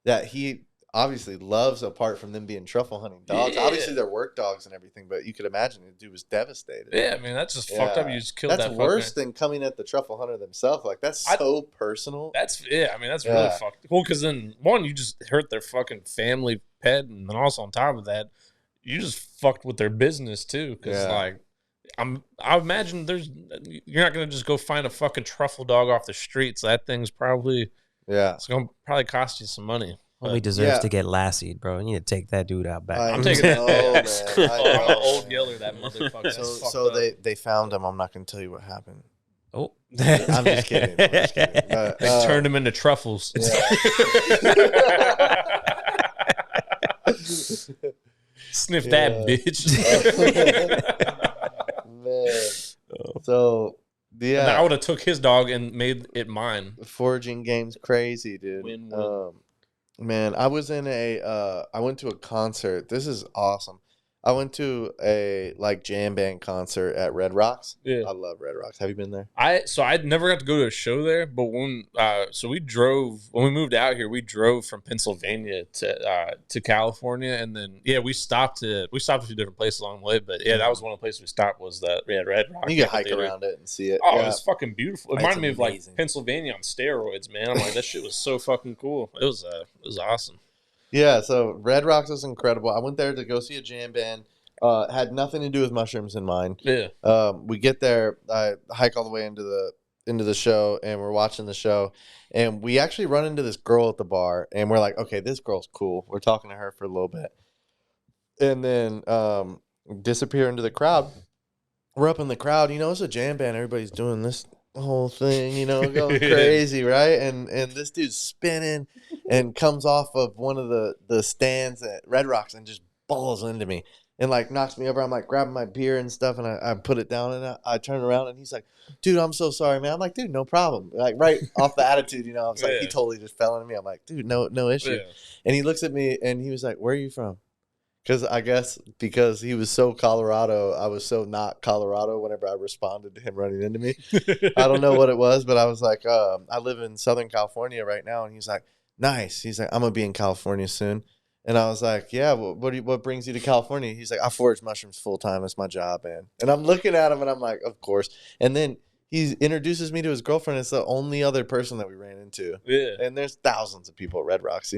that he obviously loves, apart from them being truffle hunting dogs. Yeah. Obviously, they're work dogs and everything, but you could imagine the dude was devastated. Yeah, I mean, that's just fucked up. You just killed That's worse than coming at the truffle hunter themselves. Like, that's so personal. That's really fucked. Well, because then, one, you just hurt their fucking family pet, and then also on top of that, you just fucked with their business too. Because I imagine you're not gonna just go find a fucking truffle dog off the streets. So that thing's probably it's gonna probably cost you some money. Homie deserves to get lassied, bro. You need to take that dude out back. I'm taking that. Man. I'm an old yeller, that motherfucker. So they found him. I'm not gonna tell you what happened. Oh, I'm just kidding. They turned him into truffles. Sniff that, bitch. Man. So I would have took his dog and made it mine. Foraging game's crazy, dude. Win-win. Man, I was in I went to a concert. This is awesome. I went to a like jam band concert at Red Rocks. Yeah. I love Red Rocks. Have you been there? I never got to go to a show there, but when we drove when we moved out here, we drove from Pennsylvania to California, and then we stopped a few different places along the way, but that was one of the places we stopped was that Red Rock. You can hike around it and see it. Oh, it was fucking beautiful. It reminded me of like amazing. Pennsylvania on steroids, man. I'm like, that shit was so fucking cool. It was awesome. Yeah, so Red Rocks was incredible. I went there to go see a jam band. Had nothing to do with mushrooms in mind. Yeah. We get there, I hike all the way into the show, and we're watching the show, and we actually run into this girl at the bar, and we're like, okay, this girl's cool. We're talking to her for a little bit, and then disappear into the crowd. We're up in the crowd, it's a jam band. Everybody's doing this whole thing, going crazy, right? And this dude's spinning and comes off of one of the stands at Red Rocks and just balls into me and like knocks me over. I'm like grabbing my beer and stuff, and I put it down, and I turn around, and he's like, dude, I'm so sorry, man. I'm like, dude, no problem. Like right off the attitude, I was like, he totally just fell into me. I'm like, dude, no issue. Yeah. And he looks at me and he was like, where are you from? Because I guess because he was so Colorado, I was so not Colorado whenever I responded to him running into me. I don't know what it was, but I was like, I live in Southern California right now. And he's like, nice. He's like, I'm going to be in California soon. And I was like, yeah, well, what brings you to California? He's like, I forage mushrooms full time. It's my job, man. And I'm looking at him and I'm like, of course. And then he introduces me to his girlfriend. It's the only other person that we ran into. Yeah. And there's thousands of people at Red Rocks,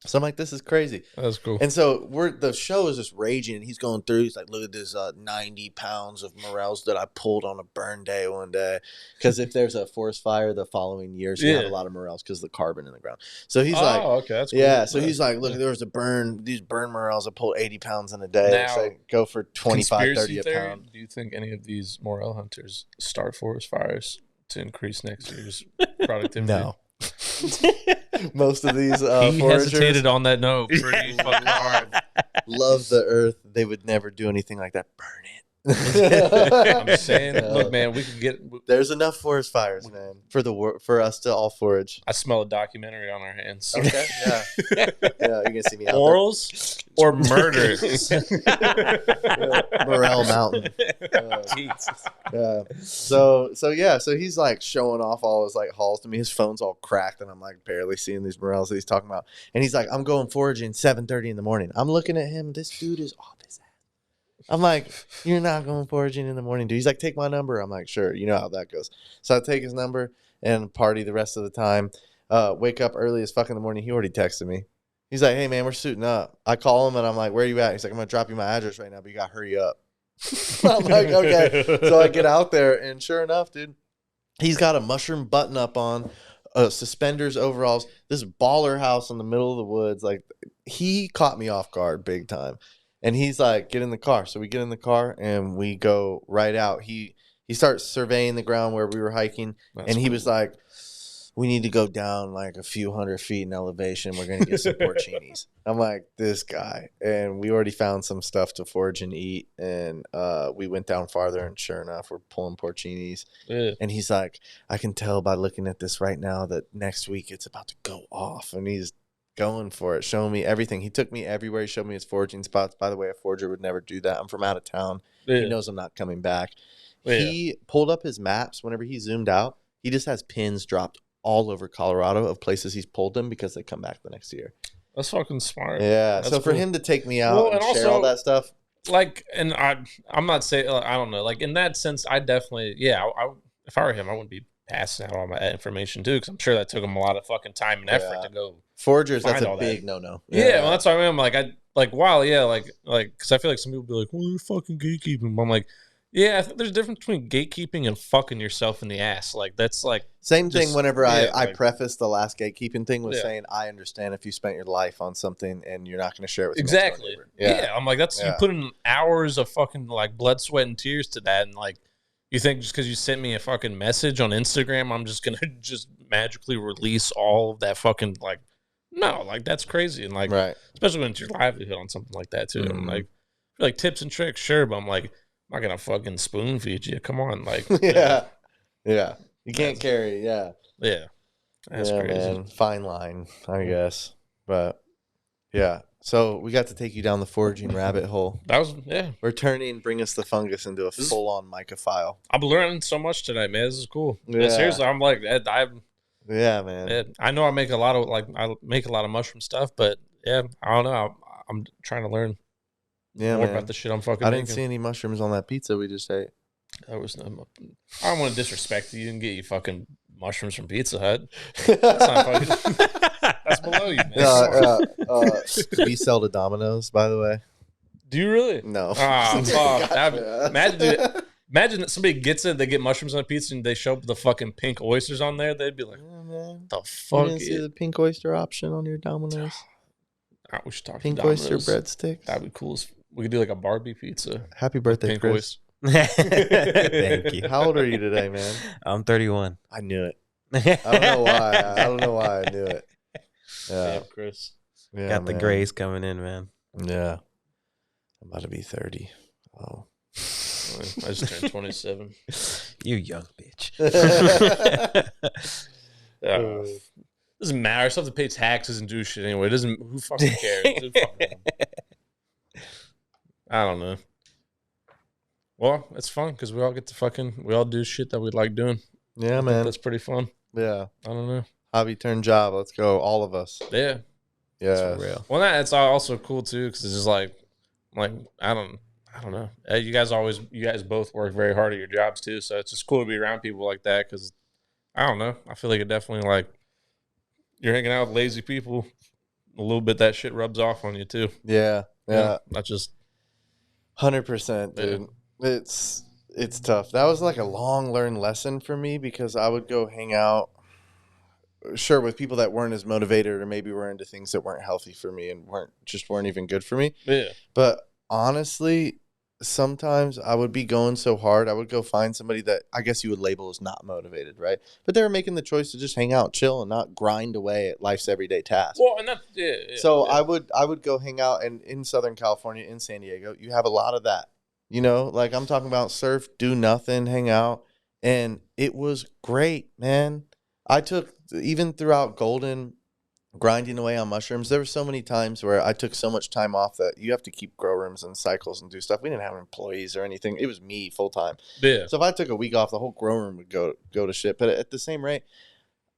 So I'm like, this is crazy. That's cool. And so the show is just raging, and he's going through. He's like, look at this 90 pounds of morels that I pulled on a burn day one day. Because if there's a forest fire the following years, you have a lot of morels because of the carbon in the ground. So he's like, okay, that's cool. Yeah, so he's like, look, there was these burn morels. I pulled 80 pounds in a day. Now, so go for 25, 30 a pound. Do you think any of these morel hunters start forest fires to increase next year's productivity? No. Most of these he foragers hesitated on that note pretty fucking hard. Love the earth. They would never do anything like that. Burn it. I'm saying, look, man, we could get. There's enough forest fires, man, for us to all forage. I smell a documentary on our hands. Okay, yeah, you can see me out Morals or murders? Morel Mountain. Yeah. So he's like showing off all his like hauls to me. His phone's all cracked, and I'm like barely seeing these morels that he's talking about. And he's like, I'm going foraging 7:30 in the morning. I'm looking at him. This dude is off his ass. I'm like, you're not going foraging in the morning, dude. He's like, take my number. I'm like, sure. You know how that goes. So I take his number and party the rest of the time. Wake up early as fuck in the morning. He already texted me. He's like, hey, man, we're suiting up. I call him, and I'm like, where are you at? He's like, I'm going to drop you my address right now, but you got to hurry up. I'm like, okay. So I get out there, and sure enough, dude, he's got a mushroom button up on, suspenders, overalls, this baller house in the middle of the woods. Like, he caught me off guard big time. And he's like, get in the car. So we get in the car and we go right out. He starts surveying the ground where we were hiking. That's he was like, we need to go down like a few 100 feet in elevation. We're going to get some porcinis. I'm like, this guy. And we already found some stuff to forage and eat. And we went down farther, and sure enough, we're pulling porcinis. Yeah. And he's like, I can tell by looking at this right now that next week it's about to go off. And he's going for it, showing me everything. He took me everywhere. He showed me his foraging spots. By the way, a forager would never do that. I'm from out of town. Yeah. He knows I'm not coming back. Yeah. He pulled up his maps. Whenever he zoomed out, he just has pins dropped all over Colorado of places he's pulled them because they come back the next year. That's fucking smart. Yeah. That's so for him to take me out and share also, all that stuff. Like, and I'm not saying, I don't know. Like, in that sense, I definitely, if I were him, I wouldn't be passing out all my information too, because I'm sure that took him a lot of fucking time and effort to go. Foragers, that's a big no-no. Yeah, well, that's what I mean. Because I feel like some people be like, well, you're fucking gatekeeping. I'm like, yeah, I think there's a difference between gatekeeping and fucking yourself in the ass. Like, that's like same thing. Whenever I prefaced the last gatekeeping thing with saying, I understand if you spent your life on something and you're not going to share it with exactly. Yeah, I'm like, you put in hours of fucking like blood, sweat, and tears to that, and like. You think just because you sent me a fucking message on Instagram, I'm just going to just magically release all of that fucking, like, no, like, that's crazy. And, like, especially when it's your livelihood on something like that, too. Mm-hmm. I'm like, tips and tricks, sure, but I'm like, I'm not going to fucking spoon feed you. Come on. Like, yeah. You can't carry, Yeah. That's crazy. Man. Fine line, I guess. But, yeah. So we got to take you down the foraging rabbit hole. That was We're turning Bring Us the Fungus into a full-on mycophile. I'm learning so much today, man. This is cool. Yeah. Seriously, I'm like, Yeah, man. I know I make a lot of mushroom stuff, but yeah, I don't know. I'm trying to learn more about the shit I'm fucking making. I didn't see any mushrooms on that pizza we just ate. I don't want to disrespect you and get you fucking mushrooms from Pizza Hut. That's not fucking. That's below you, man. We sell to Domino's, by the way. Do you really? No. Fuck. Imagine that somebody gets it, they get mushrooms on a pizza, and they show up with the fucking pink oysters on there. They'd be like, man. "The fuck?" You didn't see the pink oyster option on your Domino's? We should talk pink to Domino's. Oyster breadsticks. That'd be cool. We could do like a Barbie pizza. Happy birthday, pink Chris. Thank you. How old are you today, man? I'm 31. I knew it. I don't know why I knew it. Yeah, Chris. Yeah, got the grays coming in, man. Yeah. I'm about to be 30. Oh. I just turned 27. You young bitch. Doesn't matter. I still have to pay taxes and do shit anyway. Who fucking cares? I don't know. Well, it's fun because we all do shit that we like doing. Yeah, man. That's pretty fun. Yeah. I don't know. Hobby turned job. Let's go, all of us. Yeah. Yeah. Real. Well, it's also cool too because it's just like I don't know. You guys both work very hard at your jobs too, so it's just cool to be around people like that because I don't know. I feel like it definitely like you're hanging out with lazy people. A little bit that shit rubs off on you too. Yeah. Yeah. Not just 100%, dude. Yeah. It's tough. That was like a long learned lesson for me because I would go hang out, sure, with people that weren't as motivated or maybe were into things that weren't healthy for me and weren't even good for me. Yeah. But honestly, sometimes I would be going so hard, I would go find somebody that I guess you would label as not motivated, right? But they were making the choice to just hang out, chill, and not grind away at life's everyday tasks. Well, and so I would go hang out, and in Southern California, in San Diego, you have a lot of that. You know, like I'm talking about surf, do nothing, hang out, and it was great, man. I took, even throughout Golden, grinding away on mushrooms, there were so many times where I took so much time off that you have to keep grow rooms and cycles and do stuff. We didn't have employees or anything. It was me full time. Yeah. So if I took a week off, the whole grow room would go to shit. But at the same rate,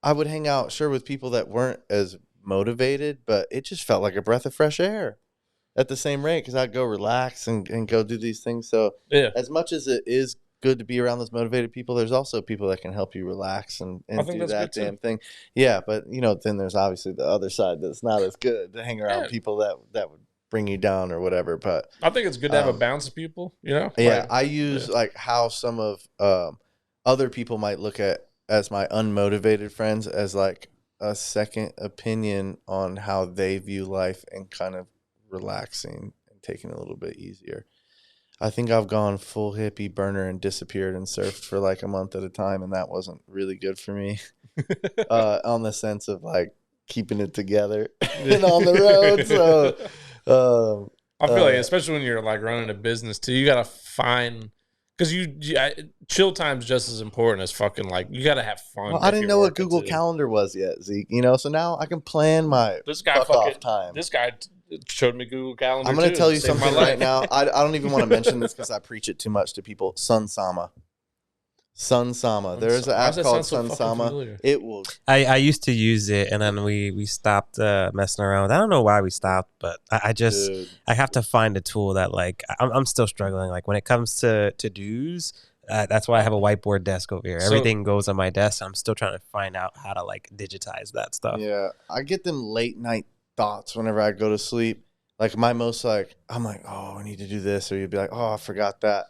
I would hang out, sure, with people that weren't as motivated, but it just felt like a breath of fresh air at the same rate because I'd go relax and go do these things. So as much as it is good to be around those motivated people, there's also people that can help you relax and do that damn thing. Yeah, but then there's obviously the other side that's not as good, to hang around people that would bring you down or whatever. But I think it's good to have a balance of people, Yeah, I use like how some of other people might look at as my unmotivated friends as like a second opinion on how they view life and kind of relaxing and taking it a little bit easier. I think I've gone full hippie burner and disappeared and surfed for like a month at a time, and that wasn't really good for me on the sense of like keeping it together and on the road. So I feel like, especially when you're like running a business too, you gotta find, because chill time's just as important as fucking like you gotta have fun. Well, I didn't know what Google Calendar was yet, Zeke. So now I can plan my fuck off time. This guy showed me Google Calendar. I'm going to tell you something right now. I don't even want to mention this because I preach it too much to people. Sunsama. There's an app called Sunsama. It will. I used to use it, and then we stopped messing around. I don't know why we stopped, but I have to find a tool that like I'm still struggling. Like when it comes to to-dos, that's why I have a whiteboard desk over here. Everything goes on my desk. I'm still trying to find out how to like digitize that stuff. Yeah, I get them late night thoughts whenever I go to sleep. Like my most like, I'm like, oh, I need to do this, or you'd be like, oh, I forgot that.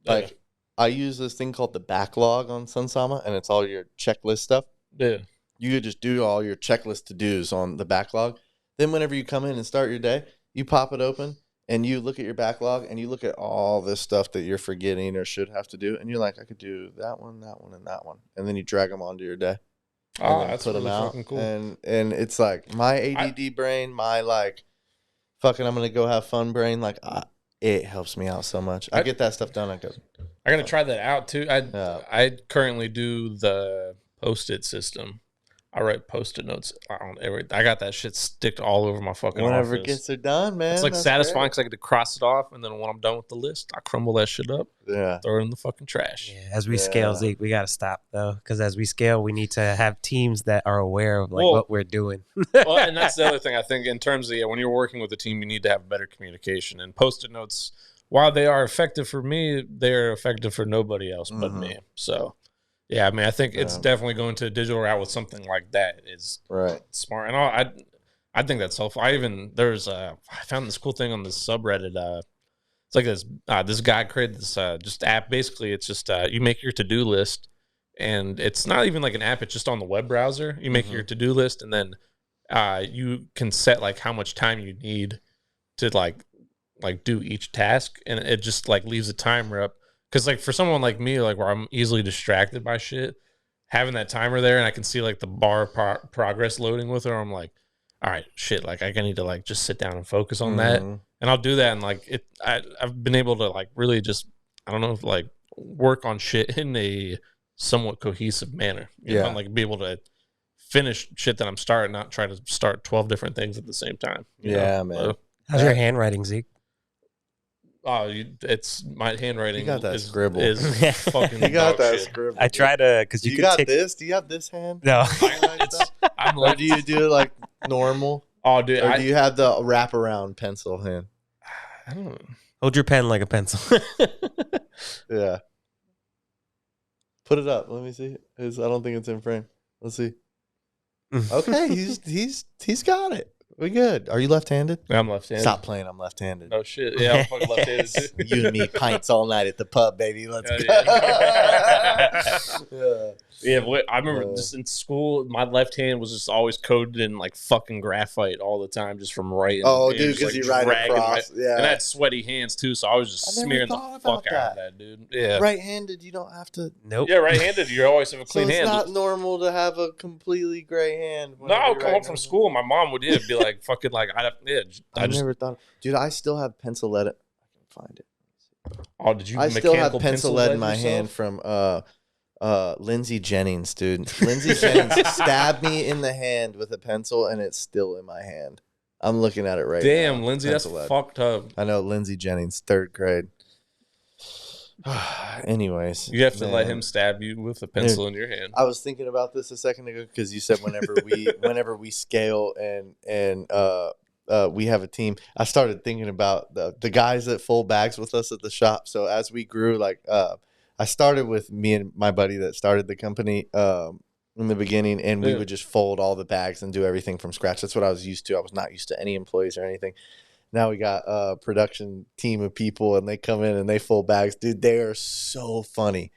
Like I use this thing called the backlog on Sunsama, and it's all your checklist stuff. Yeah, you could just do all your checklist to dos on the backlog. Then whenever you come in and start your day, you pop it open and you look at your backlog and you look at all this stuff that you're forgetting or should have to do, and you're like, I could do that one, and that one, and then you drag them onto your day. That's put really them out, fucking cool. And it's like my ADD brain, my like fucking I'm gonna go have fun brain. Like it helps me out so much. I get that stuff done. I gotta try that out too. I currently do the Post-it system. I write post-it notes on I got that shit sticked all over my fucking Whenever office. it gets it done, man. It's like that's satisfying great. because I get to cross it off, and then when I'm done with the list, I crumble that shit up, Yeah. throw it in the fucking trash. Yeah, as we scale, Zeke, we got to stop though, because as we scale, we need to have teams that are aware of what we're doing. Well, and that's the other thing I think in terms of when you're working with a team, you need to have better communication. And post-it notes, while they are effective for me, they're effective for nobody else but me. So, yeah, I mean, I think it's definitely going to a digital route with something like that is smart. And I think that's helpful. I found this cool thing on this subreddit. It's like this guy created this just app. Basically, it's just you make your to-do list, and it's not even like an app. It's just on the web browser. You make your to-do list, and then you can set like how much time you need to like do each task, and it just like leaves a timer up. Because like for someone like me, like where I'm easily distracted by shit, having that timer there and I can see like the bar progress loading with it, I'm like, all right, shit, like I need to like just sit down and focus on that, and I'll do that. And like I've been able to like really just like work on shit in a somewhat cohesive manner. You know, like be able to finish shit that I'm starting, not try to start 12 different things at the same time. You know? Man. So, how's your handwriting, Zeke? Oh, it's my handwriting. You got that scribble. Is fucking you got that shit. scribble. I try to because you got this. Do you have this hand? No. Or do you do it like normal? Oh, dude. Or do you have the wraparound pencil hand? I don't know. Hold your pen like a pencil. Yeah. Put it up. Let me see. I don't think it's in frame. Let's see. Okay, he's got it. We good. Are you left-handed? I'm left-handed. Stop playing. I'm left-handed. Oh shit. Yeah, I'm fucking left-handed too. You and me pints all night at the pub, baby. Let's go. Yeah, I remember just in school, my left hand was just always coded in like fucking graphite all the time, just from writing. Oh, dude, because you write across. And I had sweaty hands too, so I was just smearing the fuck out of that, dude. Yeah. Right-handed, you don't have to. Nope. Yeah, right-handed, you always have a clean hand. It's not normal to have a completely gray hand. No, I would come home from school, my mom would be like fucking like I never thought, dude. I still have pencil lead. I can find it. Oh, did you? I still have pencil lead in my hand from Lindsay Jennings, dude. Lindsay Jennings stabbed me in the hand with a pencil, and it's still in my hand. I'm looking at it right now. Damn, Lindsay, that's fucked up. I know, Lindsay Jennings, 3rd grade. Anyways, you have to let him stab you with a pencil in your hand. I was thinking about this a second ago because you said whenever we scale and we have a team. I started thinking about the guys that fold bags with us at the shop. So as we grew, like I started with me and my buddy that started the company in the beginning, and we would just fold all the bags and do everything from scratch. That's what I was used to. I was not used to any employees or anything. Now we got a production team of people, and they come in and they fold bags. Dude, they are so funny.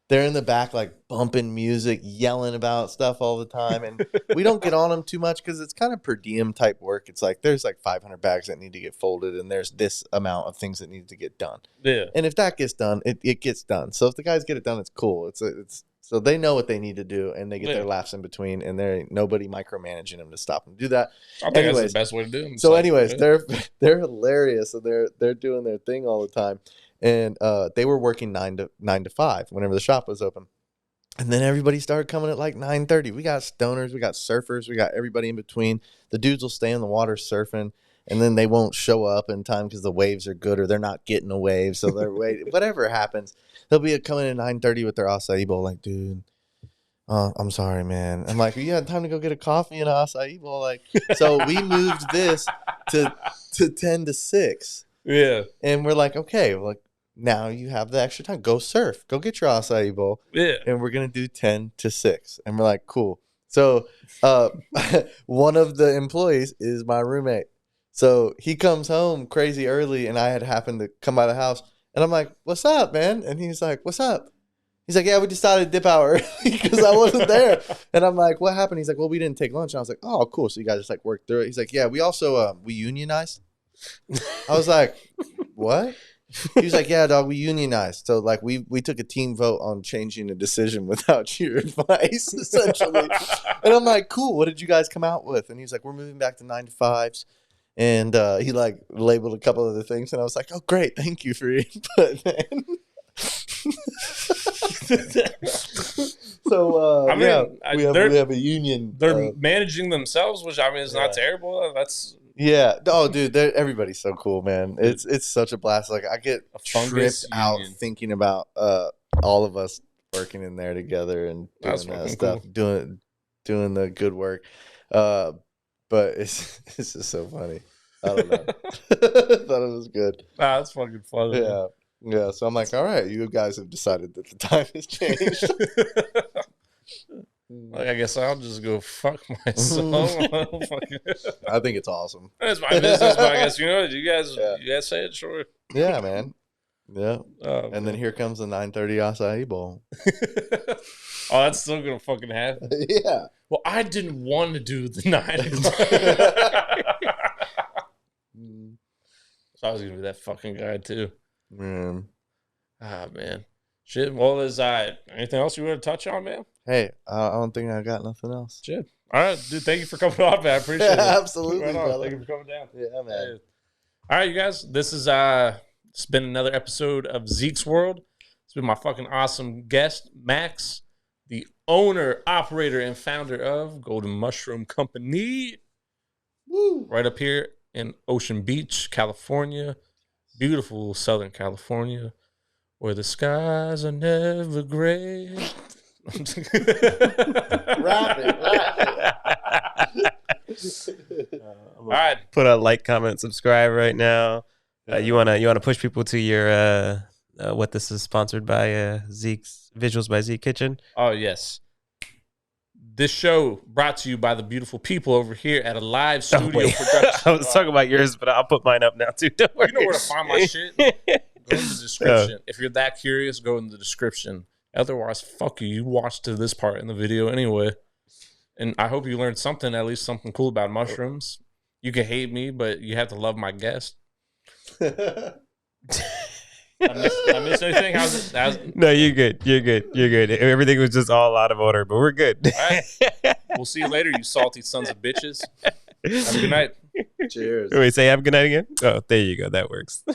They're in the back like bumping music, yelling about stuff all the time. And we don't get on them too much because it's kind of per diem type work. It's like there's like 500 bags that need to get folded, and there's this amount of things that need to get done. Yeah. And if that gets done, it gets done. So if the guys get it done, it's cool. It's so they know what they need to do, and they get their laughs in between, and there ain't nobody micromanaging them to stop them do that. I think that's the best way to do them. So anyways, they're hilarious. So they're doing their thing all the time. And they were working 9 to 5 whenever the shop was open. And then everybody started coming at like 9:30. We got stoners, we got surfers, we got everybody in between. The dudes will stay in the water surfing, and then they won't show up in time because the waves are good or they're not getting a wave. So they're waiting. Whatever happens, they'll be coming at 9:30 with their acai bowl like, dude, I'm sorry, man. I'm like, you had time to go get a coffee and an acai bowl? Like, so we moved this to 10 to 6. Yeah. And we're like, okay, like, now you have the extra time. Go surf. Go get your acai bowl. Yeah. And we're going to do 10 to 6. And we're like, cool. So one of the employees is my roommate. So he comes home crazy early, and I had happened to come by the house. And I'm like, what's up, man? And he's like, what's up? He's like, yeah, we decided to dip out early because I wasn't there. And I'm like, what happened? He's like, well, we didn't take lunch. And I was like, oh, cool. So you guys just like worked through it. He's like, yeah, we also, we unionized. I was like, what? He was like, yeah, dog, we unionized. So like we took a team vote on changing a decision without your advice, essentially. And I'm like, cool, what did you guys come out with? And he's like, we're moving back to 9 to 5s. And he like labeled a couple other things. And I was like, oh, great. Thank you for your input, man. So I mean, we have a union. They're managing themselves, which I mean is not terrible. That's Oh, dude, everybody's so cool, man. It's such a blast. Like I get tripped out thinking about all of us working in there together and doing that stuff, cool. doing the good work. But it's just so funny. I don't know. Thought it was good. That's fucking funny. Yeah. Yeah. So I'm like, all right, you guys have decided that the time has changed. Like, I guess I'll just go fuck myself. I think it's awesome. That's my business, but I guess you guys say it, sure. Yeah, man. Yeah. And then here comes the 9:30 acai bowl. Oh, that's still gonna fucking happen. Yeah. Well, I didn't want to do the 9. So I was gonna be that fucking guy too. Man. Ah, man. Shit. Well, is anything else you want to touch on, man? Hey, I don't think I got nothing else. Shit. All right, dude. Thank you for coming on, man. I appreciate it. Absolutely. Right, thank you for coming down. Yeah, man. All right, you guys. This is it's been another episode of Zeke's World. It's been my fucking awesome guest, Max, the owner, operator, and founder of Golden Mushroom Company. Woo! Right up here in Ocean Beach, California. Beautiful Southern California, where the skies are never gray. Rap it. All right. Put a like, comment, subscribe right now. You wanna push people to your what this is sponsored by Zeke's Visuals by Zekekitchen. Oh yes. This show brought to you by the beautiful people over here at a live studio production. I was talking about yours, but I'll put mine up now too. Don't worry. You know where to find my shit? Go in the description. If you're that curious, go in the description. Otherwise, fuck you. You watched to this part in the video anyway. And I hope you learned something, at least something cool about mushrooms. You can hate me, but you have to love my guest. I missed anything? How's it? No, you're good. You're good. Everything was just all out of order, but we're good. All right. We'll see you later, you salty sons of bitches. Have a good night. Cheers. Wait, say have a good night again? Oh, there you go. That works.